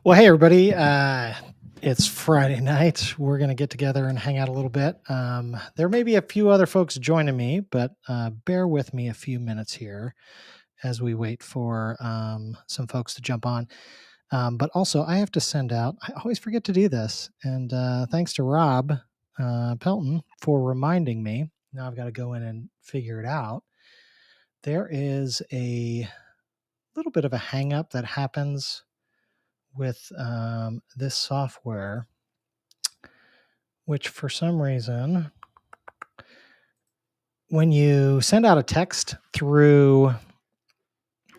Well, hey, everybody. It's Friday night. We're going to get together and hang out a little bit. There may be a few other folks joining me, but bear with me a few minutes here as we wait for some folks to jump on. But also, I have to send out, I always forget to do this. And thanks to Rob Pelton for reminding me. Now I've got to go in and figure it out. There is a little bit of a hang up that happens with this software, which for some reason, when you send out a text through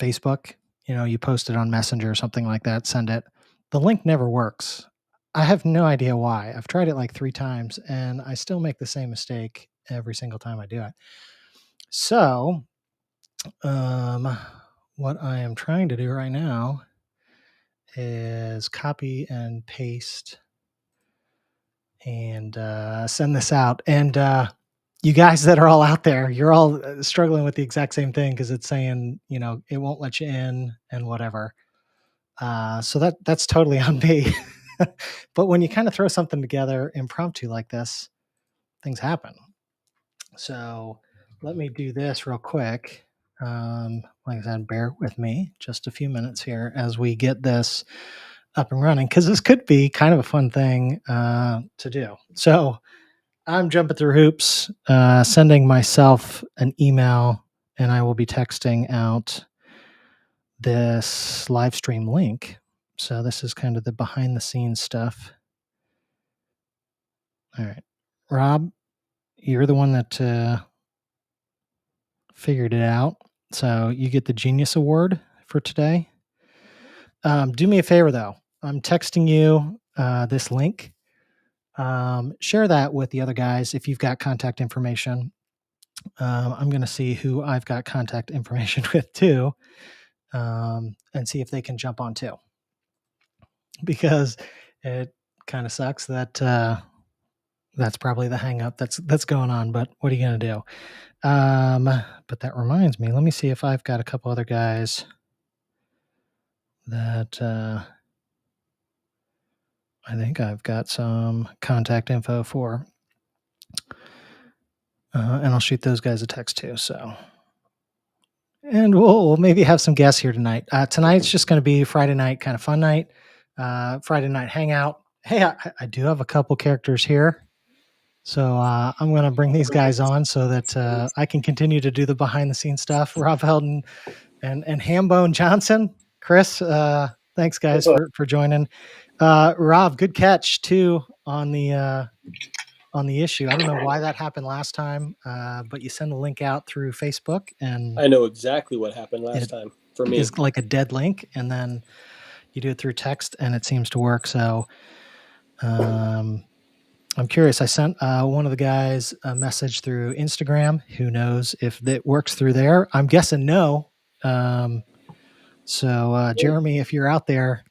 Facebook, you post it on Messenger or something like that, send it, the link never works. I have no idea why. I've tried it like 3 times and I still make the same mistake every single time I do it. So, what I am trying to do right now is copy and paste and send this out. And you guys that are all out there, you're all struggling with the exact same thing because it's saying, it won't let you in and whatever. So that's totally on me. But when you kind of throw something together impromptu like this, things happen. So let me do this real quick. Like I said, bear with me just a few minutes here as we get this up and running, because this could be kind of a fun thing to do. So I'm jumping through hoops, sending myself an email, and I will be texting out this live stream link. So this is kind of the behind the scenes stuff. All right. Rob, you're the one that figured it out. So you get the Genius Award for today. Do me a favor, though. I'm texting you this link. Share that with the other guys if you've got contact information. I'm going to see who I've got contact information with too, and see if they can jump on too. Because it kind of sucks that that's probably the hang up that's going on. But what are you going to do? But that reminds me, let me see if I've got a couple other guys that I think I've got some contact info for. And I'll shoot those guys a text too. So, and we'll maybe have some guests here tonight. Tonight's just going to be Friday night, kind of fun night. Friday night hangout. Hey, I do have a couple characters here. So I'm going to bring these guys on so that I can continue to do the behind the scenes stuff. Rob Helden and Hambone Johnson. Chris, thanks guys for joining. Rob, good catch too on the issue. I don't know why that happened last time, but you send a link out through Facebook, and I know exactly what happened last time for me. It's like a dead link, and then you do it through text, and it seems to work. So I'm curious. I sent one of the guys a message through Instagram. Who knows if it works through there? I'm guessing no. So Jeremy, if you're out there,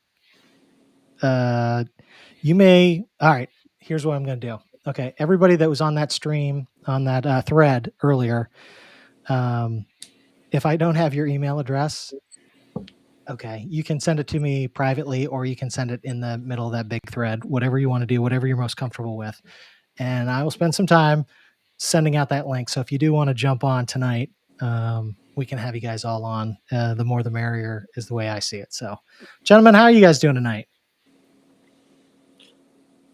you may. All right. Here's what I'm going to do. Okay, everybody that was on that stream, on that thread earlier, if I don't have your email address, okay, you can send it to me privately, or you can send it in the middle of that big thread, whatever you want to do, whatever you're most comfortable with. And I will spend some time sending out that link. So if you do want to jump on tonight, we can have you guys all on. The more the merrier is the way I see it. So, gentlemen, how are you guys doing tonight?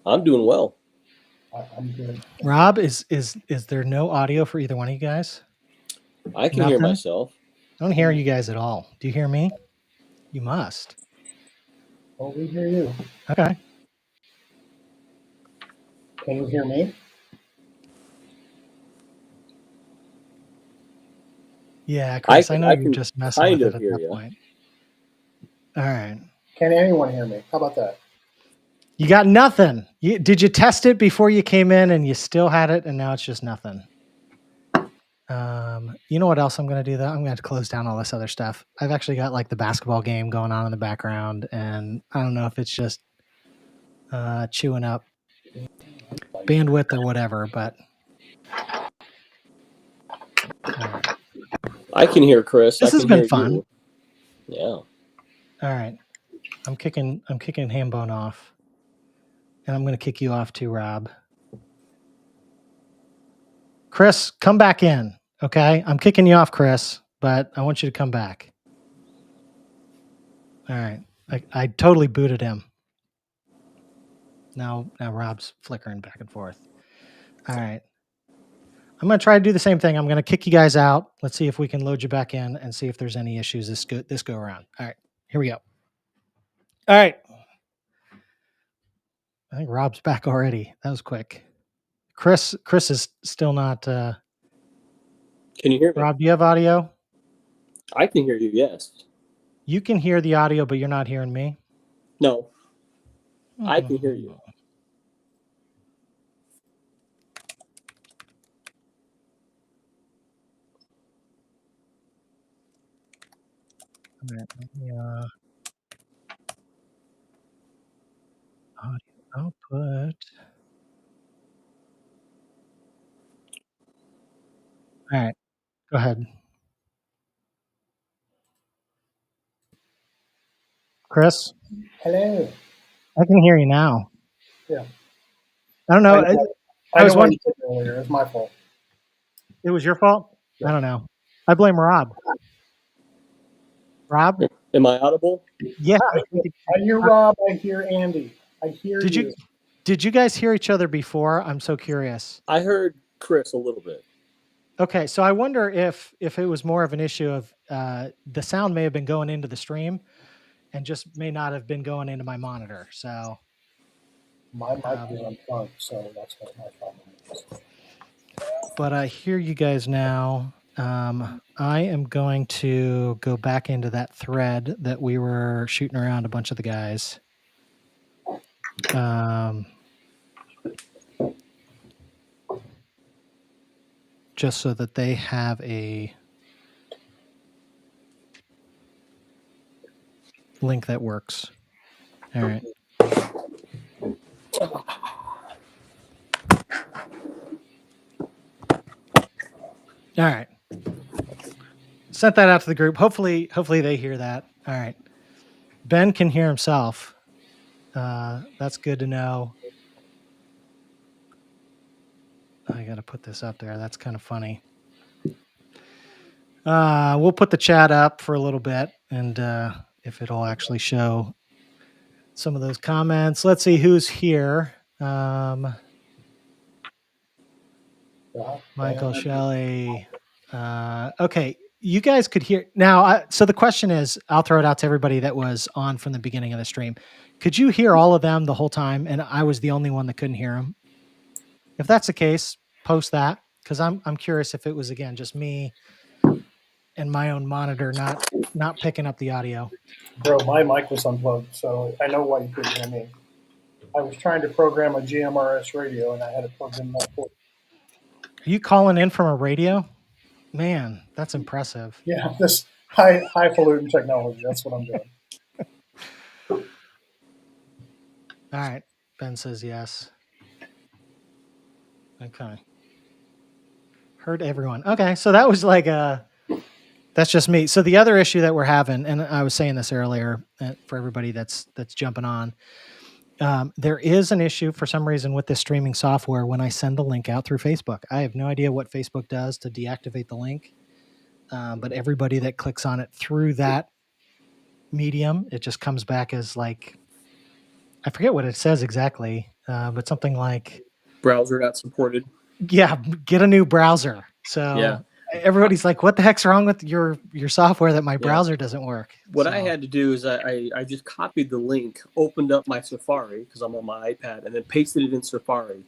I'm doing well. I'm good. Rob, is there no audio for either one of you guys? I can hear myself. I don't hear you guys at all. Do you hear me? You must. Oh, we hear you. Okay. Can you hear me? Yeah, Chris, I know you're just messing with it at that you. point. All right. Can anyone hear me? How about that? You got nothing. Did you test it before you came in and you still had it, and now it's just nothing? You know what else I'm going to do, though? I'm going to close down all this other stuff. I've actually got like the basketball game going on in the background, and I don't know if it's just chewing up bandwidth or whatever, but I can hear Chris. This has been fun. Yeah. All right. I'm kicking Hambone off. And I'm going to kick you off too, Rob. Chris, come back in, okay? I'm kicking you off, Chris, but I want you to come back. All right. I totally booted him. Now Rob's flickering back and forth. All right. I'm going to try to do the same thing. I'm going to kick you guys out. Let's see if we can load you back in and see if there's any issues this go around. All right. Here we go. All right. I think Rob's back already. That was quick. Chris is still not. Can you hear me? Rob, do you have audio? I can hear you, yes. You can hear the audio, but you're not hearing me? No. I can hear you. Yeah. Audio output. All right. Go ahead. Chris? Hello. I can hear you now. Yeah. I don't know. I was wondering earlier. It was my fault. It was your fault? Yeah. I don't know. I blame Rob. Rob? Am I audible? Yeah. I hear Rob. I hear Andy. I hear you. Did you guys hear each other before? I'm so curious. I heard Chris a little bit. Okay, so I wonder if it was more of an issue of the sound may have been going into the stream and just may not have been going into my monitor. So my mic is unplugged, so that's what my problem is. But I hear you guys now. I am going to go back into that thread that we were shooting around a bunch of the guys. Just so that they have a link that works. All right. All right. Sent that out to the group. Hopefully they hear that. All right. Ben can hear himself. That's good to know. I got to put this up there. That's kind of funny. We'll put the chat up for a little bit, and if it'll actually show some of those comments. Let's see who's here. Michael Shelley. Okay, you guys could hear now. So the question is, I'll throw it out to everybody that was on from the beginning of the stream. Could you hear all of them the whole time, and I was the only one that couldn't hear them? If that's the case, post that, because I'm curious if it was, again, just me and my own monitor not picking up the audio. Bro, my mic was unplugged, so I know why you couldn't hear me. I was trying to program a GMRS radio, and I had it plugged in that port. Are you calling in from a radio? Man, that's impressive. Yeah, this highfalutin technology. That's what I'm doing. All right. Ben says yes. Okay. Heard everyone. Okay, so that was like that's just me. So the other issue that we're having, and I was saying this earlier for everybody that's jumping on, there is an issue for some reason with this streaming software when I send the link out through Facebook. I have no idea what Facebook does to deactivate the link, but everybody that clicks on it through that medium, it just comes back as like, I forget what it says exactly, but something like browser not supported. Yeah, get a new browser. So yeah. Everybody's like, what the heck's wrong with your software that my browser doesn't work? What I had to do is I just copied the link, opened up my Safari because I'm on my iPad, and then pasted it in Safari.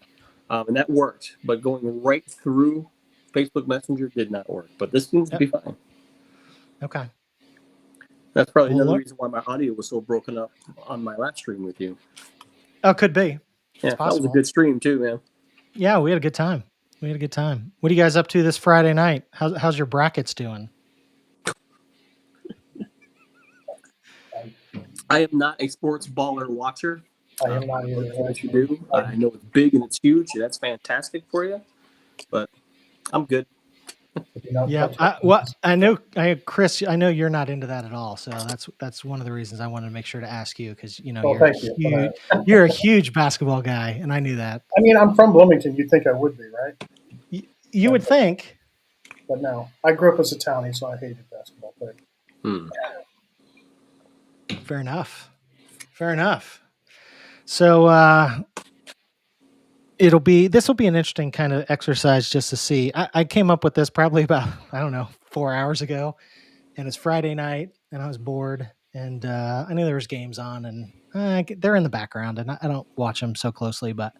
And that worked. But going right through Facebook Messenger did not work. But this seems to be fine. Okay. That's probably another reason why my audio was so broken up on my last stream with you. Oh, could be. Yeah, that was a good stream too, man. Yeah, we had a good time. What are you guys up to this Friday night? How's your brackets doing? I am not a sports baller watcher. I am not either. What you do, I know it's big and it's huge. That's fantastic for you, but I'm good. If you know Yeah, what I know, Chris. I know you're not into that at all. So that's one of the reasons I wanted to make sure to ask you because Well, thank you for that. you're a huge basketball guy, and I knew that. I mean, I'm from Bloomington. You'd think I would be, right? You would think. But no, I grew up as a townie, so I hated basketball. But Fair enough. Fair enough. So this will be an interesting kind of exercise just to see. I came up with this probably about, I don't know, 4 hours ago, and it's Friday night, and I was bored, and I knew there was games on, and they're in the background, and I don't watch them so closely, but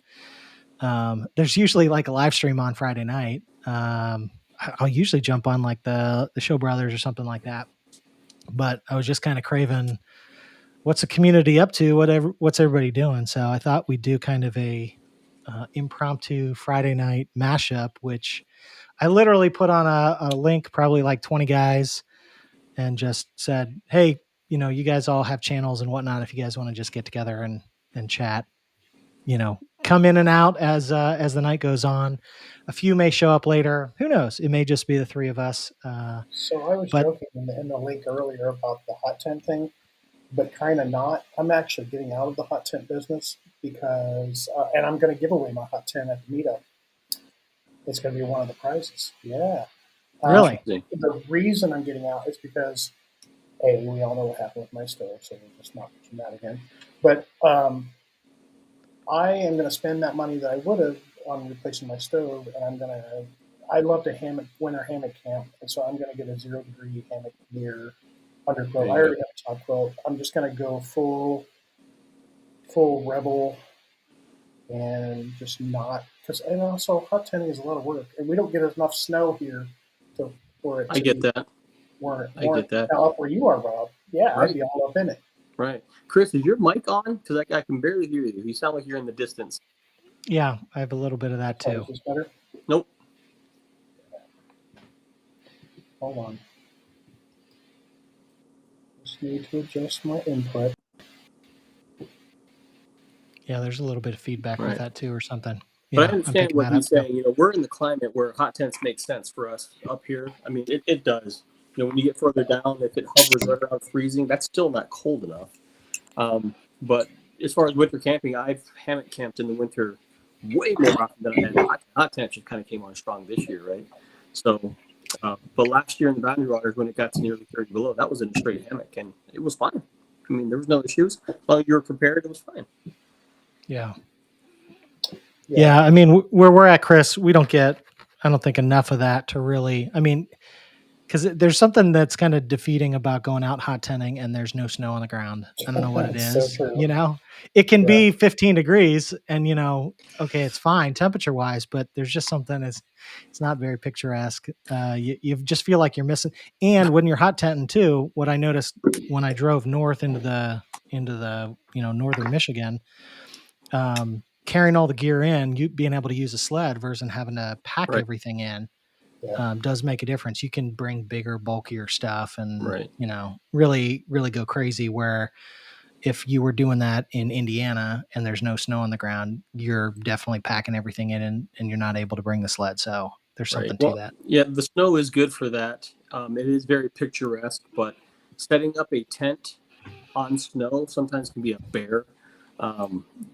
there's usually like a live stream on Friday night. I'll usually jump on like the Show Brothers or something like that, but I was just kind of craving what's the community up to, what's everybody doing. So I thought we'd do kind of a impromptu Friday night mashup, which I literally put on a link, probably like 20 guys, and just said, hey, you guys all have channels and whatnot. If you guys want to just get together and chat, come in and out as the night goes on. A few may show up later. Who knows? It may just be the three of us. So I was joking in the link earlier about the hot tent thing, but kind of not. I'm actually getting out of the hot tent business because, and I'm going to give away my hot tent at the meetup. It's going to be one of the prizes. Yeah. Really? The reason I'm getting out is because, A, we all know what happened with my stove, so we're just not mention that again. But I am going to spend that money that I would have on replacing my stove, and I love to winter hammock camp, and so I'm going to get a 0-degree hammock gear underquilt. I already have a top quilt. I'm just going to go full rebel and just not, and also hot tenting is a lot of work, and we don't get enough snow here for it. I get that. I get that. Now, up where you are, Rob, yeah, right. I'd be all up in it. Right. Chris, is your mic on? Because I can barely hear you. You sound like you're in the distance. Yeah, I have a little bit of that too. Oh, is this better? Nope. Hold on. Just need to adjust my input. Yeah, there's a little bit of feedback with that too, or something. But I understand what he's saying. We're in the climate where hot tents make sense for us up here. I mean, it does. When you get further down, if it hovers right around freezing, that's still not cold enough. But as far as winter camping, I've hammock camped in the winter way more often than I had. Hot tent just kind of came on strong this year, right? So, but last year in the Boundary Waters, when it got to nearly 30 below, that was in a straight hammock, and it was fine. I mean, there was no issues. As long as you were prepared, it was fine. Yeah. I mean, where we're at, Chris, we don't get, I don't think, enough of that to really, I mean, because there's something that's kind of defeating about going out hot tenting and there's no snow on the ground. I don't know what it is. So it can be 15 degrees and, okay, it's fine temperature wise, but there's just something it's not very picturesque. You just feel like you're missing. And when you're hot tenting too, what I noticed when I drove north into the northern Michigan, carrying all the gear in, you being able to use a sled versus having to pack everything in. Does make a difference. You can bring bigger, bulkier stuff and, really, really go crazy where if you were doing that in Indiana and there's no snow on the ground, you're definitely packing everything in and you're not able to bring the sled. So there's something to that. Yeah, the snow is good for that. It is very picturesque, but setting up a tent on snow sometimes can be a bear.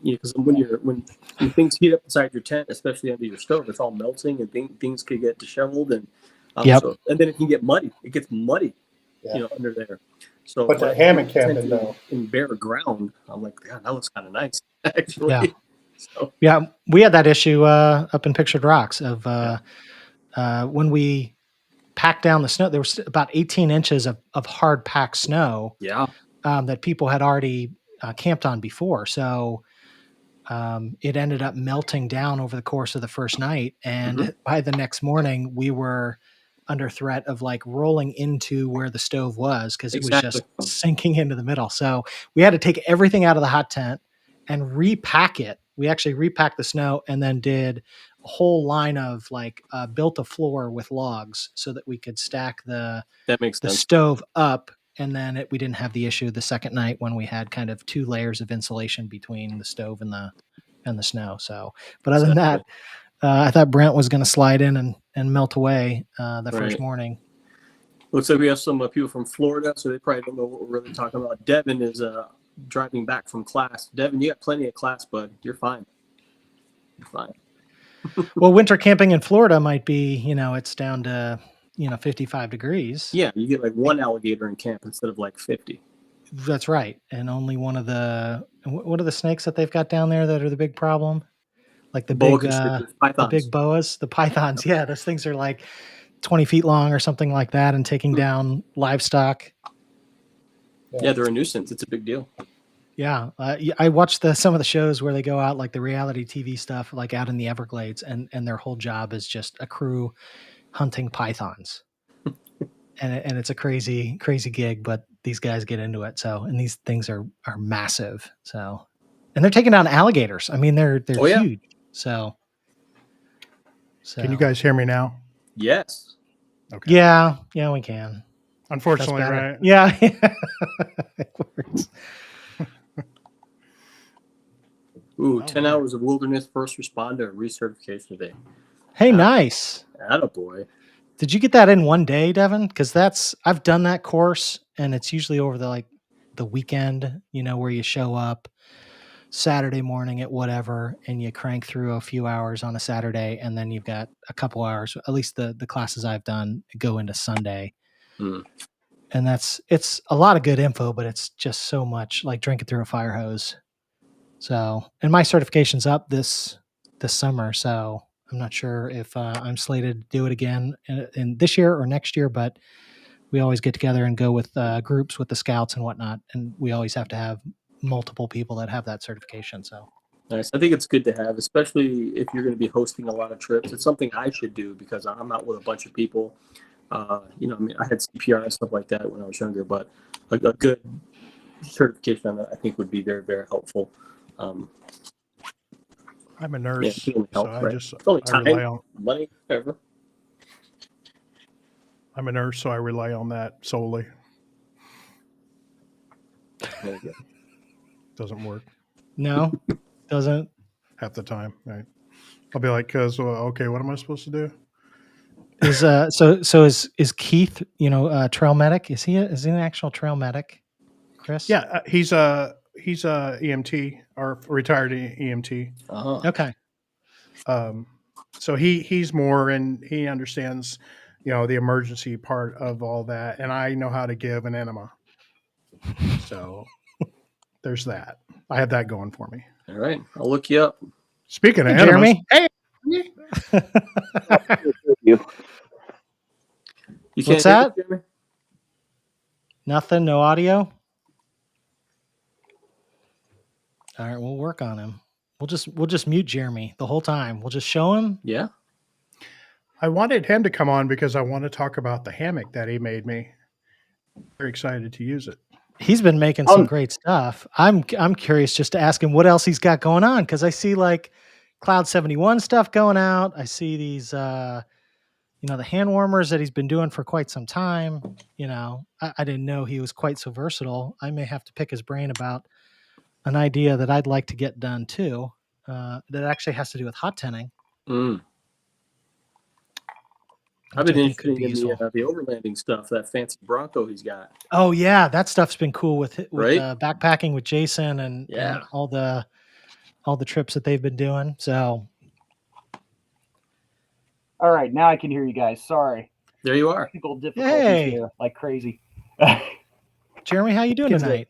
Because when things heat up inside your tent, especially under your stove, it's all melting and things could get disheveled and and then it can get muddy. It gets muddy, under there. So, but the hammock camping though in bare ground, I'm like, God, that looks kind of nice, actually. Yeah. So. We had that issue up in Pictured Rocks of when we packed down the snow. There was about 18 inches of hard packed snow. Yeah. That people had already camped on before. So it ended up melting down over the course of the first night. And by the next morning, we were under threat of like rolling into where the stove was because it was just sinking into the middle. So we had to take everything out of the hot tent and repack it. We actually repacked the snow and then did a whole line of like built a floor with logs so that we could stack the stove up. And then we didn't have the issue the second night when we had kind of 2 layers of insulation between the stove and the snow. So, but other than that, I thought Brent was going to slide in and melt away the first Right. morning. Looks like we have some people from Florida, so they probably don't know what we're really talking about. Devin is driving back from class. Devin, you got plenty of class, bud. You're fine. You're fine. Well, winter camping in Florida might be, it's down to, 55 degrees. Yeah, you get like one alligator in camp instead of like 50. That's right. And only one of what are the snakes that they've got down there that are the big problem? Like the Boa big, constrictors, the pythons. big boas, the pythons. Yeah, those things are like 20 feet long or something like that and taking down livestock. Yeah, they're a nuisance. It's a big deal. Yeah. I watched some of the shows where they go out, like the reality TV stuff, like out in the Everglades, and their whole job is just a crew hunting pythons. and it's a crazy, crazy gig, but these guys get into it. So, and these things are massive. So, and they're taking down alligators. I mean, they're huge. So, can you guys hear me now? Yes. Okay. Yeah, we can. Unfortunately, right? Yeah. It works. Ooh, 10 hours of wilderness first responder recertification day. Hey, nice. Attaboy. Did you get that in one day, Devin? Because I've done that course, and it's usually over the weekend, where you show up Saturday morning at whatever, and you crank through a few hours on a Saturday, and then you've got a couple hours, at least the classes I've done go into Sunday. Mm. And it's a lot of good info, but it's just so much like drinking through a fire hose. So, and my certification's up this summer, so I'm not sure if I'm slated to do it again in this year or next year, but we always get together and go with groups with the scouts and whatnot, and we always have to have multiple people that have that certification. So nice. I think it's good to have, especially if you're going to be hosting a lot of trips. It's something I should do because I'm out with a bunch of people. I had CPR and stuff like that when I was younger, but a good certification on that I think would be very, very helpful. I'm a nurse, so right? I rely on money, whatever. I'm a nurse, so I rely on that solely. Doesn't work. No, doesn't. Half the time, right? I'll be like, okay, what am I supposed to do? Is is Keith, trail medic? Is he an actual trail medic, Chris? Yeah, he's a EMT or retired EMT. Uh-huh. Okay. So he's more, and he understands, the emergency part of all that, and I know how to give an enema. So there's that. I have that going for me. All right, I'll look you up. Speaking of Jeremy, hey. You What's that? Nothing. No audio. All right, we'll work on him. We'll just mute Jeremy the whole time. We'll just show him. Yeah. I wanted him to come on because I want to talk about the hammock that he made me. Very excited to use it. He's been making some great stuff. I'm curious just to ask him what else he's got going on, because I see like Cloud 71 stuff going out. I see these the hand warmers that he's been doing for quite some time. I didn't know he was quite so versatile. I may have to pick his brain about an idea that I'd like to get done too. That actually has to do with hot tenting. Mm. I've been interested in the overlanding stuff, that fancy Bronco he's got. Oh yeah, that stuff's been cool with right? Backpacking with Jason and all the trips that they've been doing. So, all right, now I can hear you guys. Sorry, there you are. Technical difficulties here, like crazy. Jeremy, how you doing tonight?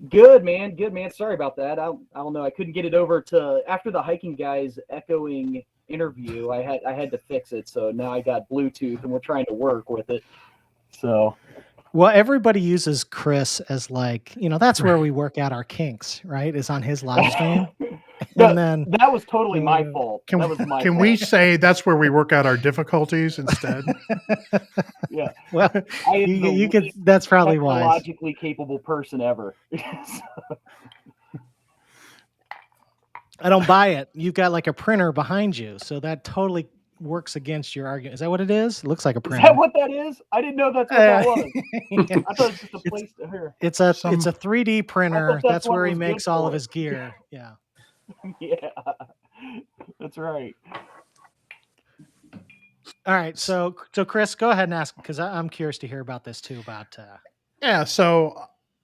Good, man. Good, man. Sorry about that. I don't know. I couldn't get it over to after the hiking guys echoing interview. I had to fix it, so now I got Bluetooth, and we're trying to work with it. So, well, everybody uses Chris as that's where we work out our kinks, right? Is on his live stream. And then that was totally my fault. Can we say that's where we work out our difficulties instead? Yeah. Well, you could. That's probably wise. Technologically capable person ever. I don't buy it. You've got like a printer behind you, so that totally works against your argument. Is that what it is? It looks like a printer. Is that what that is? I didn't know that's what that was. I thought it was just a place to hear. It's a 3D printer. That's where he makes all of his gear. Yeah. Yeah. That's right. All right. So Chris, go ahead and ask because I'm curious to hear about this too. About Yeah, so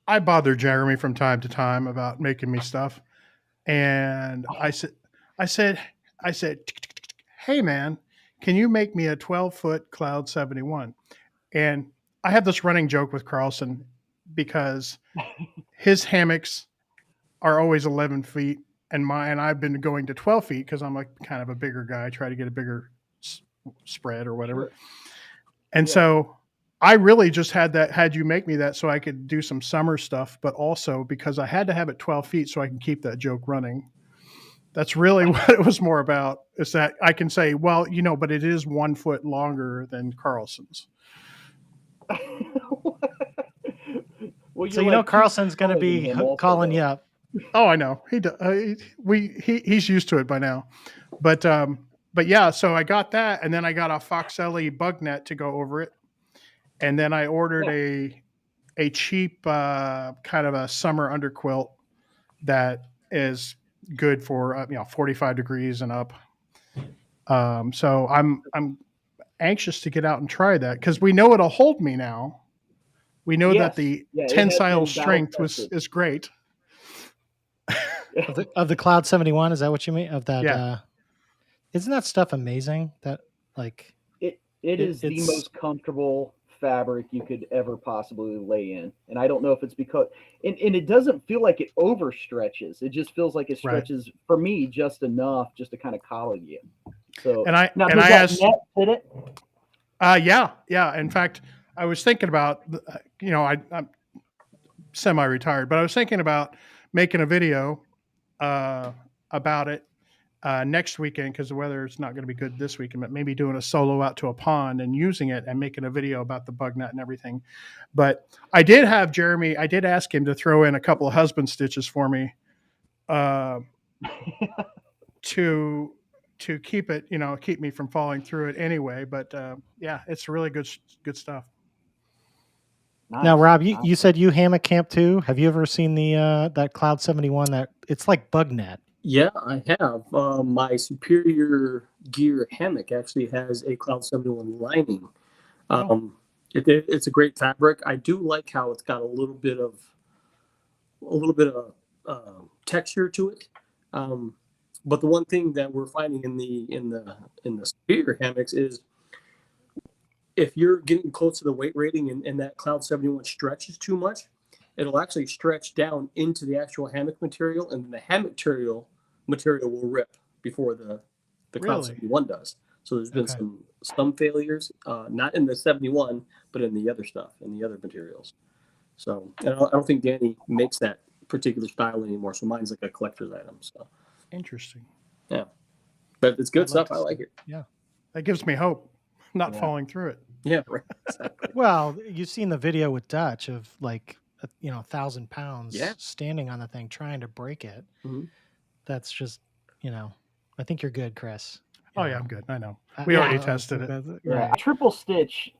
I bother Jeremy from time to time about making me stuff, and I said, I said, hey man, can you make me a 12-foot Cloud 71? And I have this running joke with Carlson because his hammocks are always 11 feet, and I've been going to 12 feet because I'm like kind of a bigger guy, try to get a bigger spread or whatever. Sure. And Yeah. so I really just had you make me that so I could do some summer stuff, but also because I had to have it 12 feet so I can keep that joke running. That's really what it was more about, is that I can say, well, but it is 1 foot longer than Carlson's. Well, so you're like 2 Carlson's feet going to taller than be him also, calling though. you up. Oh, I know. He's used to it by now. But yeah, so I got that, and then I got a Foxelli bug net to go over it. And then I ordered a cheap kind of a summer underquilt that is good for 45 degrees and up. So I'm anxious to get out and try that because we know it'll hold me now. We know that the it has tensile been strength battle-tested. is great. Of the Cloud 71, is that what you mean? Of that? Yeah. Isn't that stuff amazing? That like It is the it's most comfortable fabric you could ever possibly lay in, and I don't know if it's because and it doesn't feel like it overstretches. It just feels like it Right. stretches for me just enough just to kind of collar you. So And I now, and does I that asked, net fit it? yeah. In fact, I was thinking about, I'm semi-retired, but I was thinking about making a video about it next weekend because the weather is not going to be good this weekend, but maybe doing a solo out to a pond and using it and making a video about the bug net and everything. But I did ask him to throw in a couple of husband stitches for me to keep it, keep me from falling through it anyway. But yeah, it's really good stuff. Nice. Now, Rob, you said you hammock camp too. Have you ever seen the that Cloud 71? That it's like bug net. Yeah, I have. My Superior Gear hammock actually has a Cloud 71 lining. It's a great fabric. I do like how it's got a little bit of texture to it. But the one thing that we're finding in the Superior hammocks is if you're getting close to the weight rating and that Cloud 71 stretches too much, it'll actually stretch down into the actual hammock material, and then the hammock material will rip before the Cloud 71 does. So there's been some failures, not in the 71, but in the other stuff, in the other materials. So I don't think Danny makes that particular style anymore. So mine's like a collector's item. So interesting. Yeah, but it's good stuff. I like it. Yeah, that gives me hope. Not falling through it. Yeah, right. Exactly. Well, you've seen the video with Dutch of like 1,000 pounds Yeah. standing on the thing trying to break it. Mm-hmm. That's just I think you're good, Chris. Oh yeah, I'm good. I know. We already tested it. Yeah, Right. I triple stitch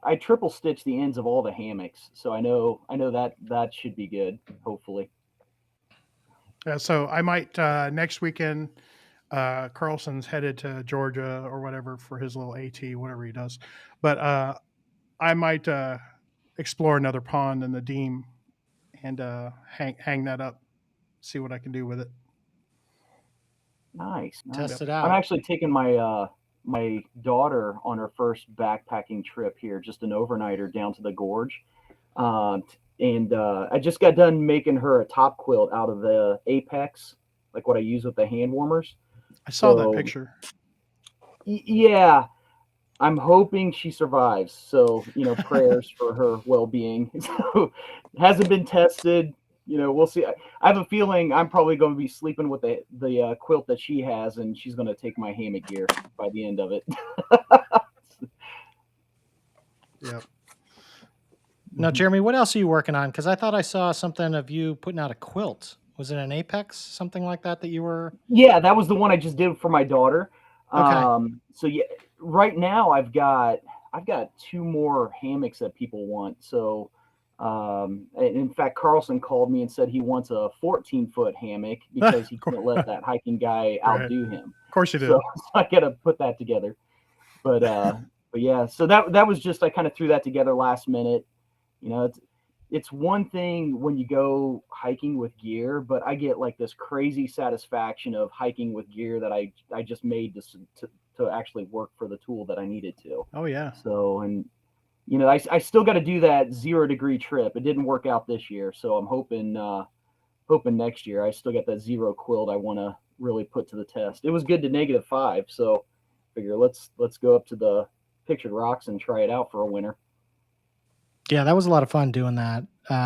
the ends of all the hammocks, so I know that should be good. Hopefully. Yeah, so I might next weekend. Carlson's headed to Georgia or whatever for his little AT, whatever he does. But I might explore another pond in the Deem and hang that up, see what I can do with it. Nice. Test it out. I'm actually taking my my daughter on her first backpacking trip here, just an overnighter down to the gorge. And I just got done making her a top quilt out of the Apex, like what I use with the hand warmers. I saw that picture. Yeah, I'm hoping she survives. So, prayers for her well-being. So, hasn't been tested. We'll see. I have a feeling I'm probably going to be sleeping with the quilt that she has, and she's going to take my hammock gear by the end of it. Yep. Now, Jeremy, what else are you working on? Because I thought I saw something of you putting out a quilt. Was it an Apex, something like that you were? Yeah, that was the one I just did for my daughter. Okay. So yeah, right now I've got 2 more hammocks that people want. So, in fact, Carlson called me and said he wants a 14-foot hammock because he couldn't let that hiking guy outdo him. Of course you did. So I got to put that together. But yeah, so that was just, I kind of threw that together last minute. You know, it's one thing when you go hiking with gear, but I get like this crazy satisfaction of hiking with gear that I just made to actually work for the tool that I needed to. Oh yeah. So, and you know, I still got to do that 0-degree trip. It didn't work out this year, so I'm hoping next year. I still got that zero quilt I want to really put to the test. It was good to -5, so figure let's go up to the Pictured Rocks and try it out for a winter. Yeah, that was a lot of fun doing that.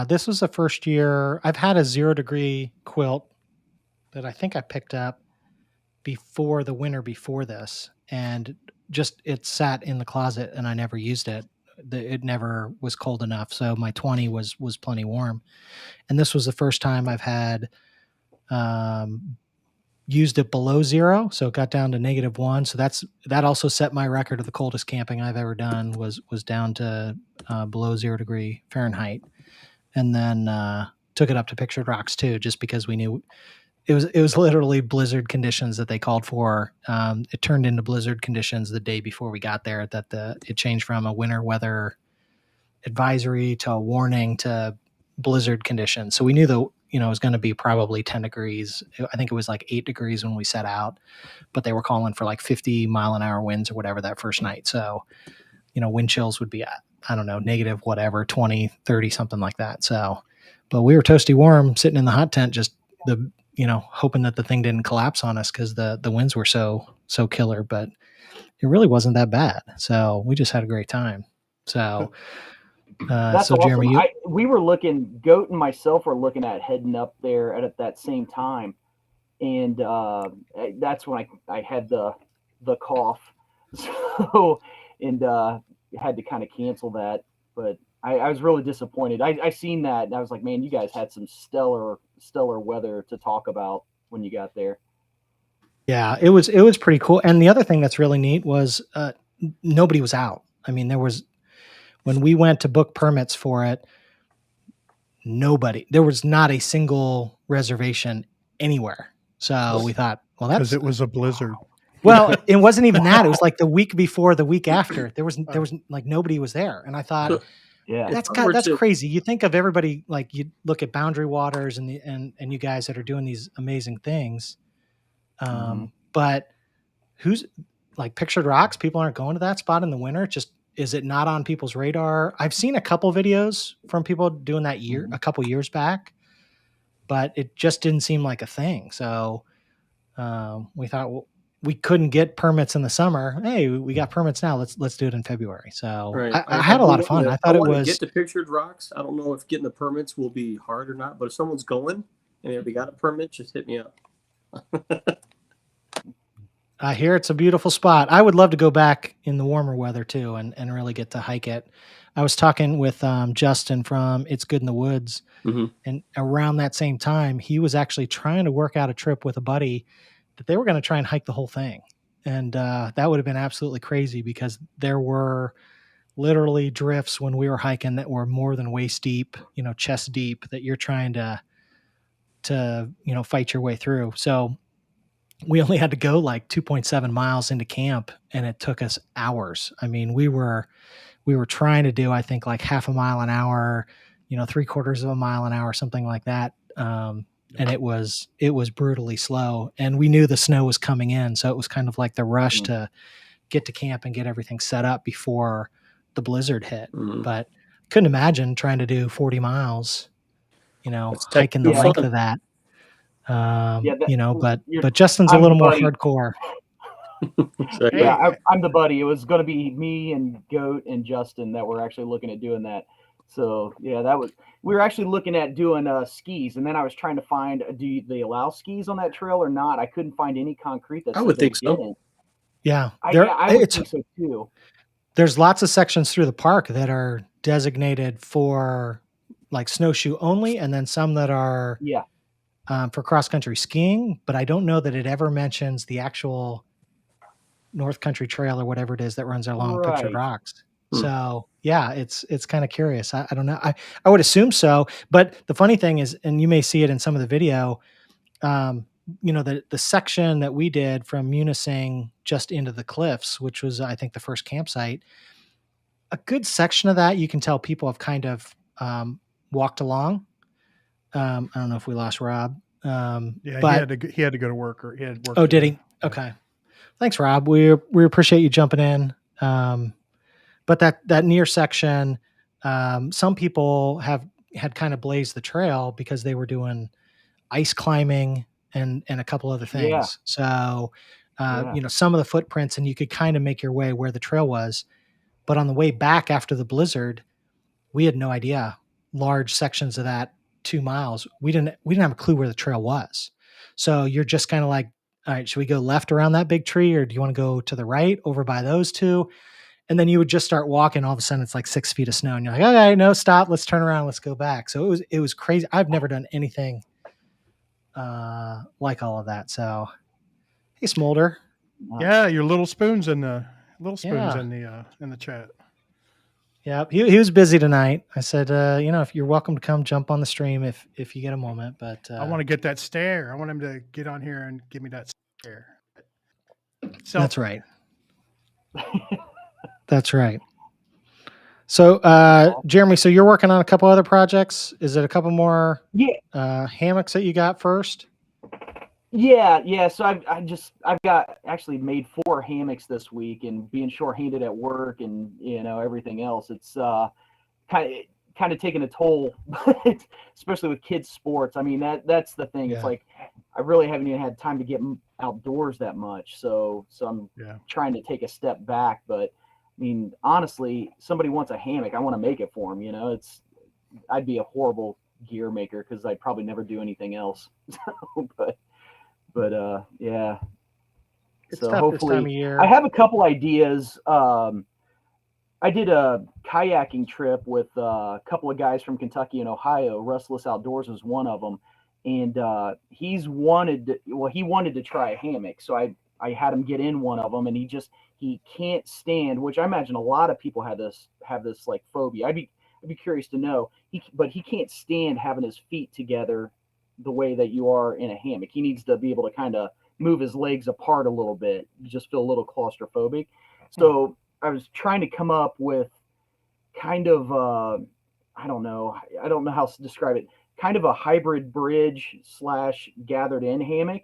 This was the first year I've had a 0-degree quilt that I think I picked up before the winter before this, and just it sat in the closet and I never used it. It never was cold enough, so my 20 was plenty warm. And this was the first time I've had used it below 0, so it got down to -1. So that also set my record of the coldest camping I've ever done was down to below 0 degree Fahrenheit, and then took it up to Pictured Rocks too, just because we knew it was literally blizzard conditions that they called for. It turned into blizzard conditions the day before we got there. It changed from a winter weather advisory to a warning to blizzard conditions. So we knew it was going to be probably 10 degrees. I think it was like 8 degrees when we set out, but they were calling for like 50-mile-an-hour winds or whatever that first night. So, wind chills would be, I don't know, negative whatever, 20, 30, something like that. So, but we were toasty warm sitting in the hot tent, just hoping that the thing didn't collapse on us because the winds were so killer, but it really wasn't that bad. So we just had a great time. So, that's so awesome. Jeremy, we were looking, Goat and myself were looking at heading up there at that same time. And that's when I had the cough. So, and had to kind of cancel that. But I was really disappointed. I seen that and I was like, man, you guys had some stellar weather to talk about when you got there. Yeah, it was pretty cool. And the other thing that's really neat was nobody was out. I mean, when we went to book permits for it, there was not a single reservation anywhere. So we thought, well, that's because it was a blizzard. Well, it wasn't even that. It was like the week before, the week after. There was like nobody was there, and I thought, yeah, that's crazy. You think of everybody, like you look at Boundary Waters and you guys that are doing these amazing things, but who's like Pictured Rocks? People aren't going to that spot in the winter. Just is it not on people's radar? I've seen a couple videos from people doing that a couple years back, but it just didn't seem like a thing. So we thought, well, we couldn't get permits in the summer. Hey, we got permits now. Let's do it in February. So right. I had a lot of fun. I thought it was get to Pictured Rocks. I don't know if getting the permits will be hard or not, but if someone's going and they already got a permit, just hit me up. I hear it's a beautiful spot. I would love to go back in the warmer weather too and really get to hike it. I was talking with Justin from It's Good in the Woods, and around that same time, he was actually trying to work out a trip with a buddy that they were going to try and hike the whole thing. And that would have been absolutely crazy because there were literally drifts when we were hiking that were more than waist deep, chest deep, that you're trying to fight your way through. So we only had to go like 2.7 miles into camp and it took us hours. I mean, we were trying to do, I think, like half a mile an hour, 3/4 of a mile an hour, something like that. And it was brutally slow, and we knew the snow was coming in. So it was kind of like the rush to get to camp and get everything set up before the blizzard hit. But couldn't imagine trying to do 40 miles, hiking the length of that. But Justin's a little more hardcore. Yeah, I'm the buddy. It was going to be me and Goat and Justin that were actually looking at doing that. So yeah, we were actually looking at doing skis, and then I was trying to find, they allow skis on that trail or not? I couldn't find any concrete that I would think so. didn't. Yeah, I would think so too. There's lots of sections through the park that are designated for like snowshoe only, and then some that are for cross-country skiing, but I don't know that it ever mentions the actual North Country Trail or whatever it is that runs along Pictured Rocks. So yeah, it's kind of curious. I don't know. I would assume so, but the funny thing is, and you may see it in some of the video, the section that we did from Munising just into the cliffs, which was, I think, the first campsite, a good section of that, you can tell people have kind of walked along. I don't know if we lost Rob. Yeah, but he had to go to work, or he had work. oh, to did do. he? Okay. Thanks, Rob. We appreciate you jumping in. But that near section, some people had kind of blazed the trail because they were doing ice climbing and a couple other things. Yeah. So, Yeah. some of the footprints, and you could kind of make your way where the trail was. But on the way back after the blizzard, we had no idea. Large sections of that 2 miles, we didn't have a clue where the trail was. So you're just kind of like, all right, should we go left around that big tree, or do you want to go to the right over by those two? And then you would just start walking. All of a sudden, it's like 6 feet of snow, and you're like, okay, no, stop. Let's turn around. Let's go back. So it was crazy. I've never done anything like all of that. So, hey, Smolder. Yeah, your little spoons in the Yeah. in the chat. Yeah, he was busy tonight. I said, if you're welcome to come jump on the stream if you get a moment. But I want to get that stare. I want him to get on here and give me that stare. That's right. That's right. So, Jeremy, so you're working on a couple other projects. Is it a couple more hammocks that you got first? Yeah. So I've got actually made 4 hammocks this week, and being short-handed at work and everything else, it's kind of taking a toll, especially with kids' sports. I mean, that's the thing. Yeah. It's like I really haven't even had time to get outdoors that much. So I'm trying to take a step back. But I mean, honestly, somebody wants a hammock, I want to make it for them. I'd be a horrible gear maker because I'd probably never do anything else. But yeah. It's so tough hopefully, this time of year. I have a couple ideas. I did a kayaking trip with a couple of guys from Kentucky and Ohio. Restless Outdoors was one of them, and he wanted to try a hammock. So I had him get in one of them, and he can't stand, which I imagine a lot of people have this like phobia. I'd be curious to know. But he can't stand having his feet together the way that you are in a hammock. He needs to be able to kind of move his legs apart a little bit. You just feel a little claustrophobic. So I was trying to come up with kind of I don't know how to describe it. Kind of a hybrid bridge / gathered in hammock.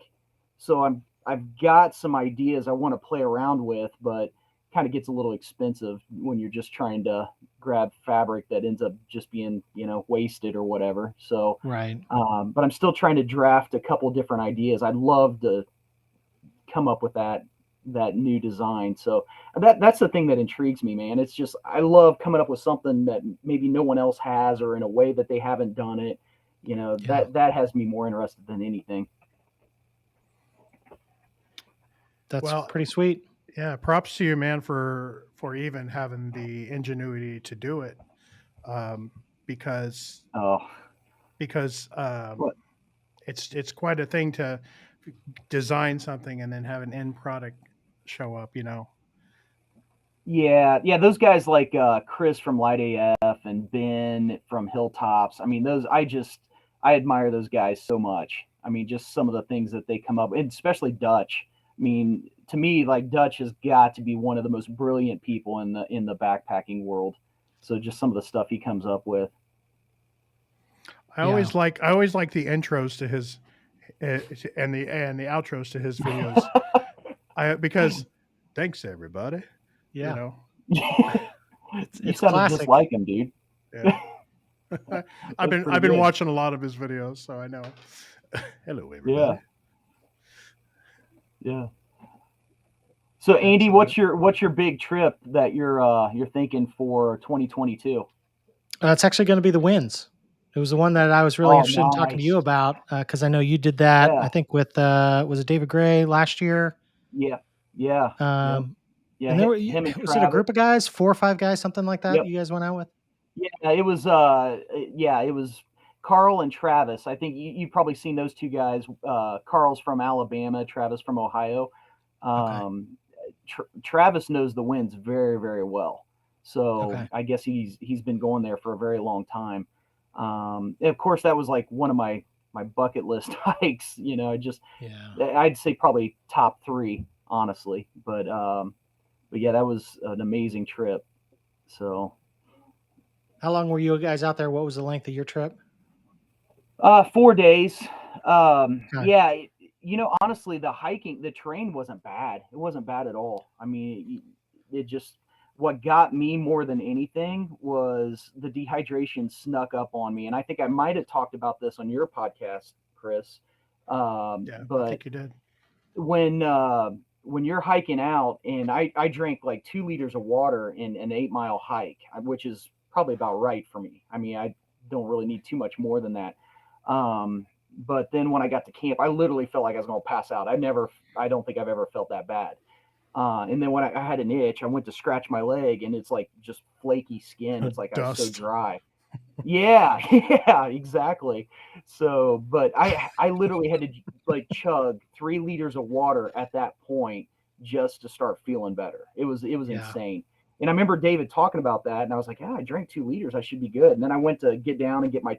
So I've got some ideas I want to play around with, but kind of gets a little expensive when you're just trying to grab fabric that ends up just being wasted or whatever. So right. But I'm still trying to draft a couple different ideas. I'd love to come up with that new design. So that's the thing that intrigues me, man. It's just I love coming up with something that maybe no one else has, or in a way that they haven't done it. That has me more interested than anything. That's pretty sweet. Yeah, props to you, man, for even having the ingenuity to do it, because it's quite a thing to design something and then have an end product show up. Yeah, those guys like Chris from Light AF and Ben from Hilltops. I mean, I admire those guys so much. I mean, just some of the things that they come up with, especially Dutch. I mean, to me, like Dutch has got to be one of the most brilliant people in the backpacking world. So just some of the stuff he comes up with. I always like the intros to his and the outros to his videos. Because thanks everybody. Yeah. It's sounded just like him, dude. Yeah. I've been watching a lot of his videos, so I know. Hello everybody. Yeah. So Andy, what's your big trip that you're thinking for 2022? It's actually going to be the Winds. It was the one that I was really interested in talking to you about, because I know you did that. I think with was it David Gray last year? Yeah. And there was it a group of guys, 4 or 5 guys, something like that? Yep. You guys went out with? Yeah, it was it was Carl and Travis. I think you've probably seen those two guys. Carl's from Alabama, Travis from Ohio. Travis knows the Winds very, very well. So I guess he's been going there for a very long time. And of course, that was like one of my bucket list hikes. Yeah. I'd say probably top 3, honestly. But yeah, that was an amazing trip. So How long were you guys out there? What was the length of your trip? 4 days. Okay. Yeah, honestly, the terrain wasn't bad. It wasn't bad at all. I mean, it just, what got me more than anything was the dehydration snuck up on me. And I think I might have talked about this on your podcast, Chris. Yeah, I But think you did. when you're hiking out, and I drank like 2 liters of water in an 8-mile hike, which is probably about right for me. I mean, I don't really need too much more than that. But then when I got to camp, I literally felt like I was going to pass out. I don't think I've ever felt that bad. And then when I had an itch, I went to scratch my leg, and it's like just flaky skin. It's like I was so Dust. dry. Yeah, yeah, exactly. So, but I literally had to like chug 3 liters of water at that point just to start feeling better. It was Yeah. insane. And I remember David talking about that, and I was like, "Yeah, I drank 2 liters. I should be good." And then I went to get down and get my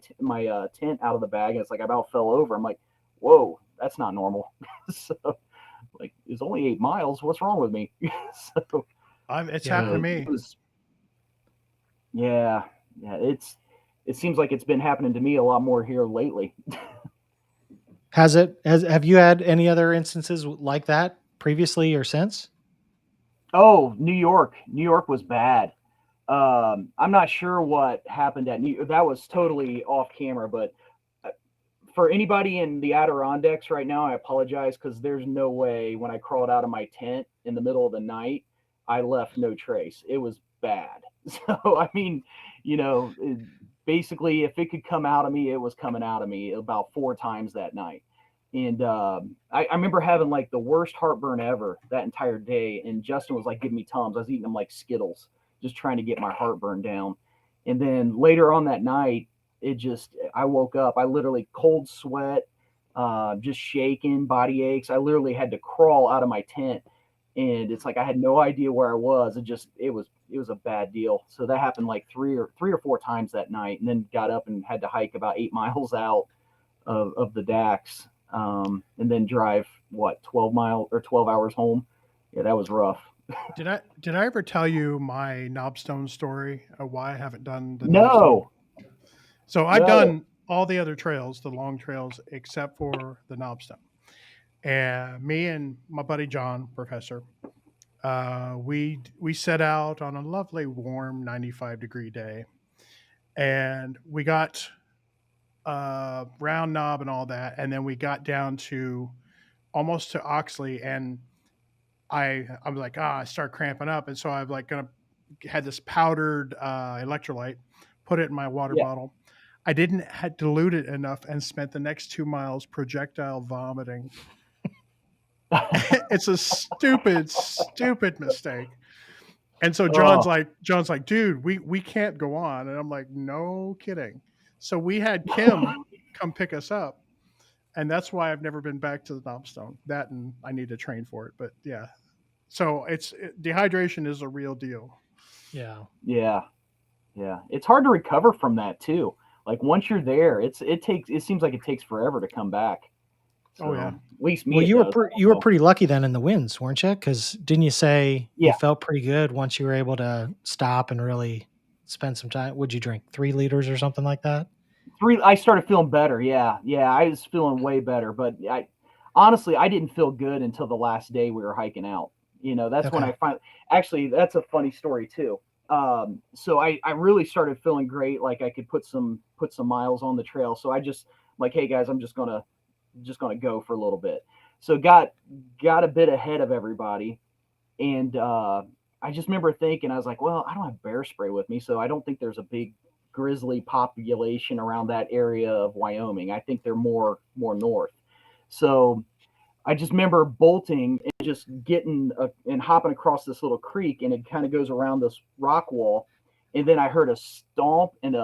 tent out of the bag, and it's like I about fell over. I'm like, "Whoa, that's not normal." So, like, it's only 8 miles. What's wrong with me? So, It's happened to me. it was, yeah, yeah. It seems like it's been happening to me a lot more here lately. Have you had any other instances like that previously or since? Oh, New York. New York was bad. I'm not sure what happened at New. That was totally off camera, but for anybody in the Adirondacks right now, I apologize, because there's no way when I crawled out of my tent in the middle of the night, I left no trace. It was bad. So, I mean, basically, if it could come out of me, it was coming out of me about 4 times that night. And I remember having like the worst heartburn ever that entire day. And Justin was like giving me Tums. I was eating them like Skittles, just trying to get my heartburn down. And then later on that night, I woke up, I literally cold sweat, just shaking, body aches. I literally had to crawl out of my tent, and it's like I had no idea where I was. It was a bad deal. So that happened like three or 4 times that night, and then got up and had to hike about 8 miles out of the Dax, and then drive 12 hours home. Yeah, that was rough. Did I ever tell you my knobstone story of why I haven't done the knobstone? No, So I've no. done all the other trails, the long trails, except for the knobstone. And me and my buddy John, professor, we set out on a lovely, warm, 95-degree day, and we got round knob and all that, and then we got down to almost to Oxley, and I'm like, I start cramping up, and so I'm like had this powdered electrolyte, put it in my water Yeah. bottle. I didn't had dilute it enough, and spent the next 2 miles projectile vomiting. It's a stupid mistake. And so John's like, dude, we can't go on. And I'm like, no kidding. So we had Kim come pick us up. And that's why I've never been back to the knobstone. That, and I need to train for it. But yeah. So dehydration is a real deal. Yeah. Yeah. Yeah. It's hard to recover from that too. Like once you're there, it seems like it takes forever to come back. So, Oh, yeah. At least me. Well, it you does. were pretty lucky then in the winds, weren't you? Because didn't you say you Yeah. felt pretty good once you were able to stop and really spend some time? Would you drink 3 liters or something like that? I started feeling better. Yeah. Yeah. I was feeling way better, but honestly, I didn't feel good until the last day we were hiking out. That's when Okay. actually, that's a funny story too. So I really started feeling great. Like I could put some miles on the trail. So I just like, hey guys, I'm just going to go for a little bit. So got a bit ahead of everybody. And I just remember thinking, I was like, well, I don't have bear spray with me, so I don't think there's a big grizzly population around that area of Wyoming. I think they're more north. So I just remember bolting and just getting and hopping across this little creek, and it kind of goes around this rock wall. And then I heard a stomp and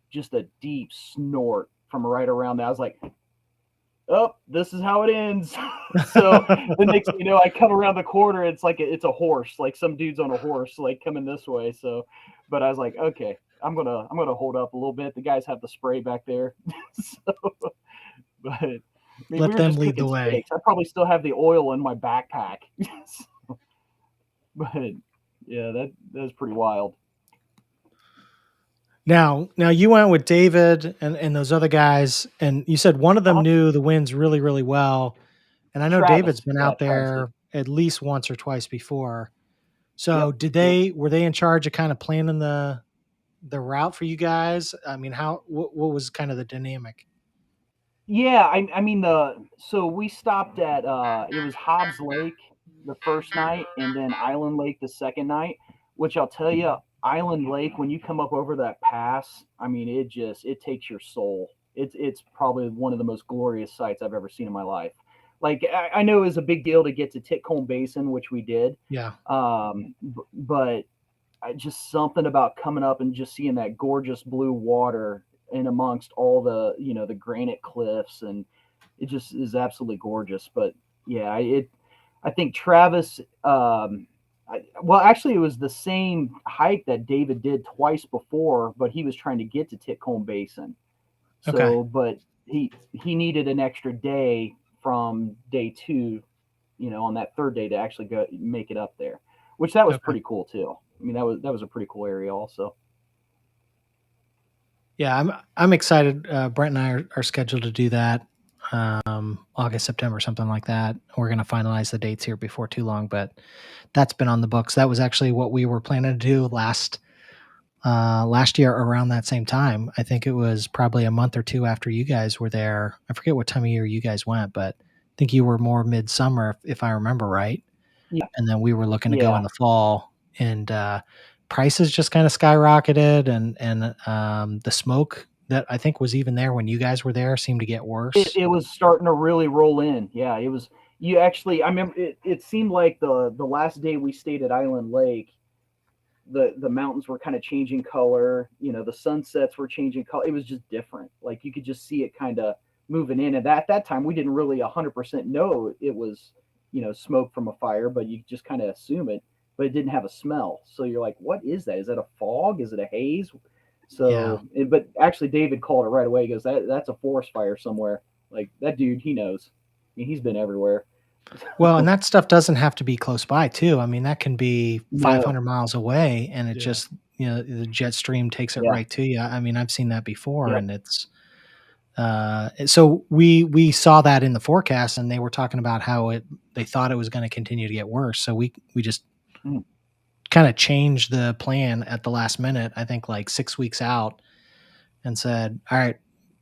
just a deep snort from right around there. I was like, oh, this is how it ends. So the next thing you know, I come around the corner. It's like it's a horse, like some dude's on a horse, like coming this way. So, but I was like, okay, I'm gonna hold up a little bit. The guys have the spray back there. So, But I mean, Let we were them just lead the cooking way. steaks. I probably still have the oil in my backpack. But yeah, that was pretty wild. Now you went with David and those other guys, and you said one of them knew the winds really, really well. And I know David's Travis, been yeah, out Travis did. there at least once or twice before. So Yep, yep. were they in charge of kind of planning the route for you guys? I mean, what was kind of the dynamic? Yeah, I mean so we stopped at it was Hobbs Lake the first night and then Island Lake the second night, which I'll tell you, Island Lake when you come up over that pass, I mean it takes your soul. It's probably one of the most glorious sights I've ever seen in my life. Like I know it was a big deal to get to Titcomb Basin, which we did. Yeah. But just something about coming up and just seeing that gorgeous blue water in amongst all the the granite cliffs, and it just is absolutely gorgeous. But yeah, I think Travis well actually it was the same hike that David did twice before, but he was trying to get to Titcomb Basin. So Okay. but he needed an extra day from day 2, on that third day to actually go make it up there, which that was Okay. pretty cool too. I mean, that was a pretty cool area also. Yeah, I'm excited. Brent and I are scheduled to do that August, September, something like that. We're going to finalize the dates here before too long, but that's been on the books. That was actually what we were planning to do last year around that same time. I think it was probably a month or two after you guys were there. I forget what time of year you guys went, but I think you were more midsummer, if I remember right. Yeah. And then we were looking to go Yeah. in the fall, and prices just kind of skyrocketed, and the smoke that I think was even there when you guys were there seemed to get worse. It was starting to really roll in. Yeah, it was. You actually, I remember it seemed like the last day we stayed at Island Lake, the mountains were kind of changing color. The sunsets were changing color. It was just different. Like you could just see it kind of moving in. And at that time, we didn't really 100% know it was smoke from a fire, but you just kind of assume it. But it didn't have a smell, so you're like, what is that? Is that a fog? Is it a haze? Yeah. So, but actually, David called it right away. He goes, that's a forest fire somewhere. Like that dude, he knows. I mean, he's been everywhere. Well, and that stuff doesn't have to be close by too. I mean, that can be No. 500 miles away, and it Yeah. just the jet stream takes it Yeah. right to you. I mean, I've seen that before, Yep. and it's so we saw that in the forecast, and they were talking about how they thought it was going to continue to get worse. So we just Mm. kind of changed the plan at the last minute. I think like 6 weeks out, and said, "All right,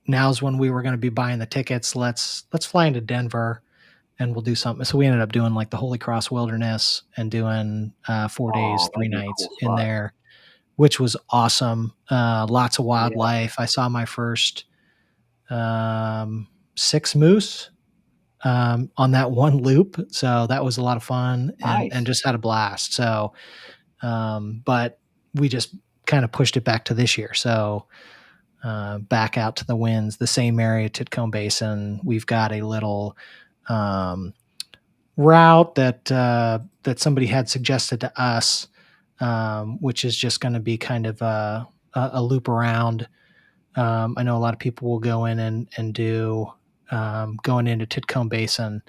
now's when we were going to be buying the tickets. Let's fly into Denver, and we'll do something." So we ended up doing like the Holy Cross Wilderness and doing 4 days, Oh, 3 that'd be a nights cool in spot. there, which was awesome. Lots of Yeah. wildlife. I saw my first 6 moose on that one loop, so that was a lot of fun, and Nice. just had a blast. So, but we just kind of pushed it back to this year. So back out to the winds, the same area, Titcomb Basin. We've got a little route that somebody had suggested to us, which is just going to be kind of a loop around. I know a lot of people will go in and do going into Titcomb Basin.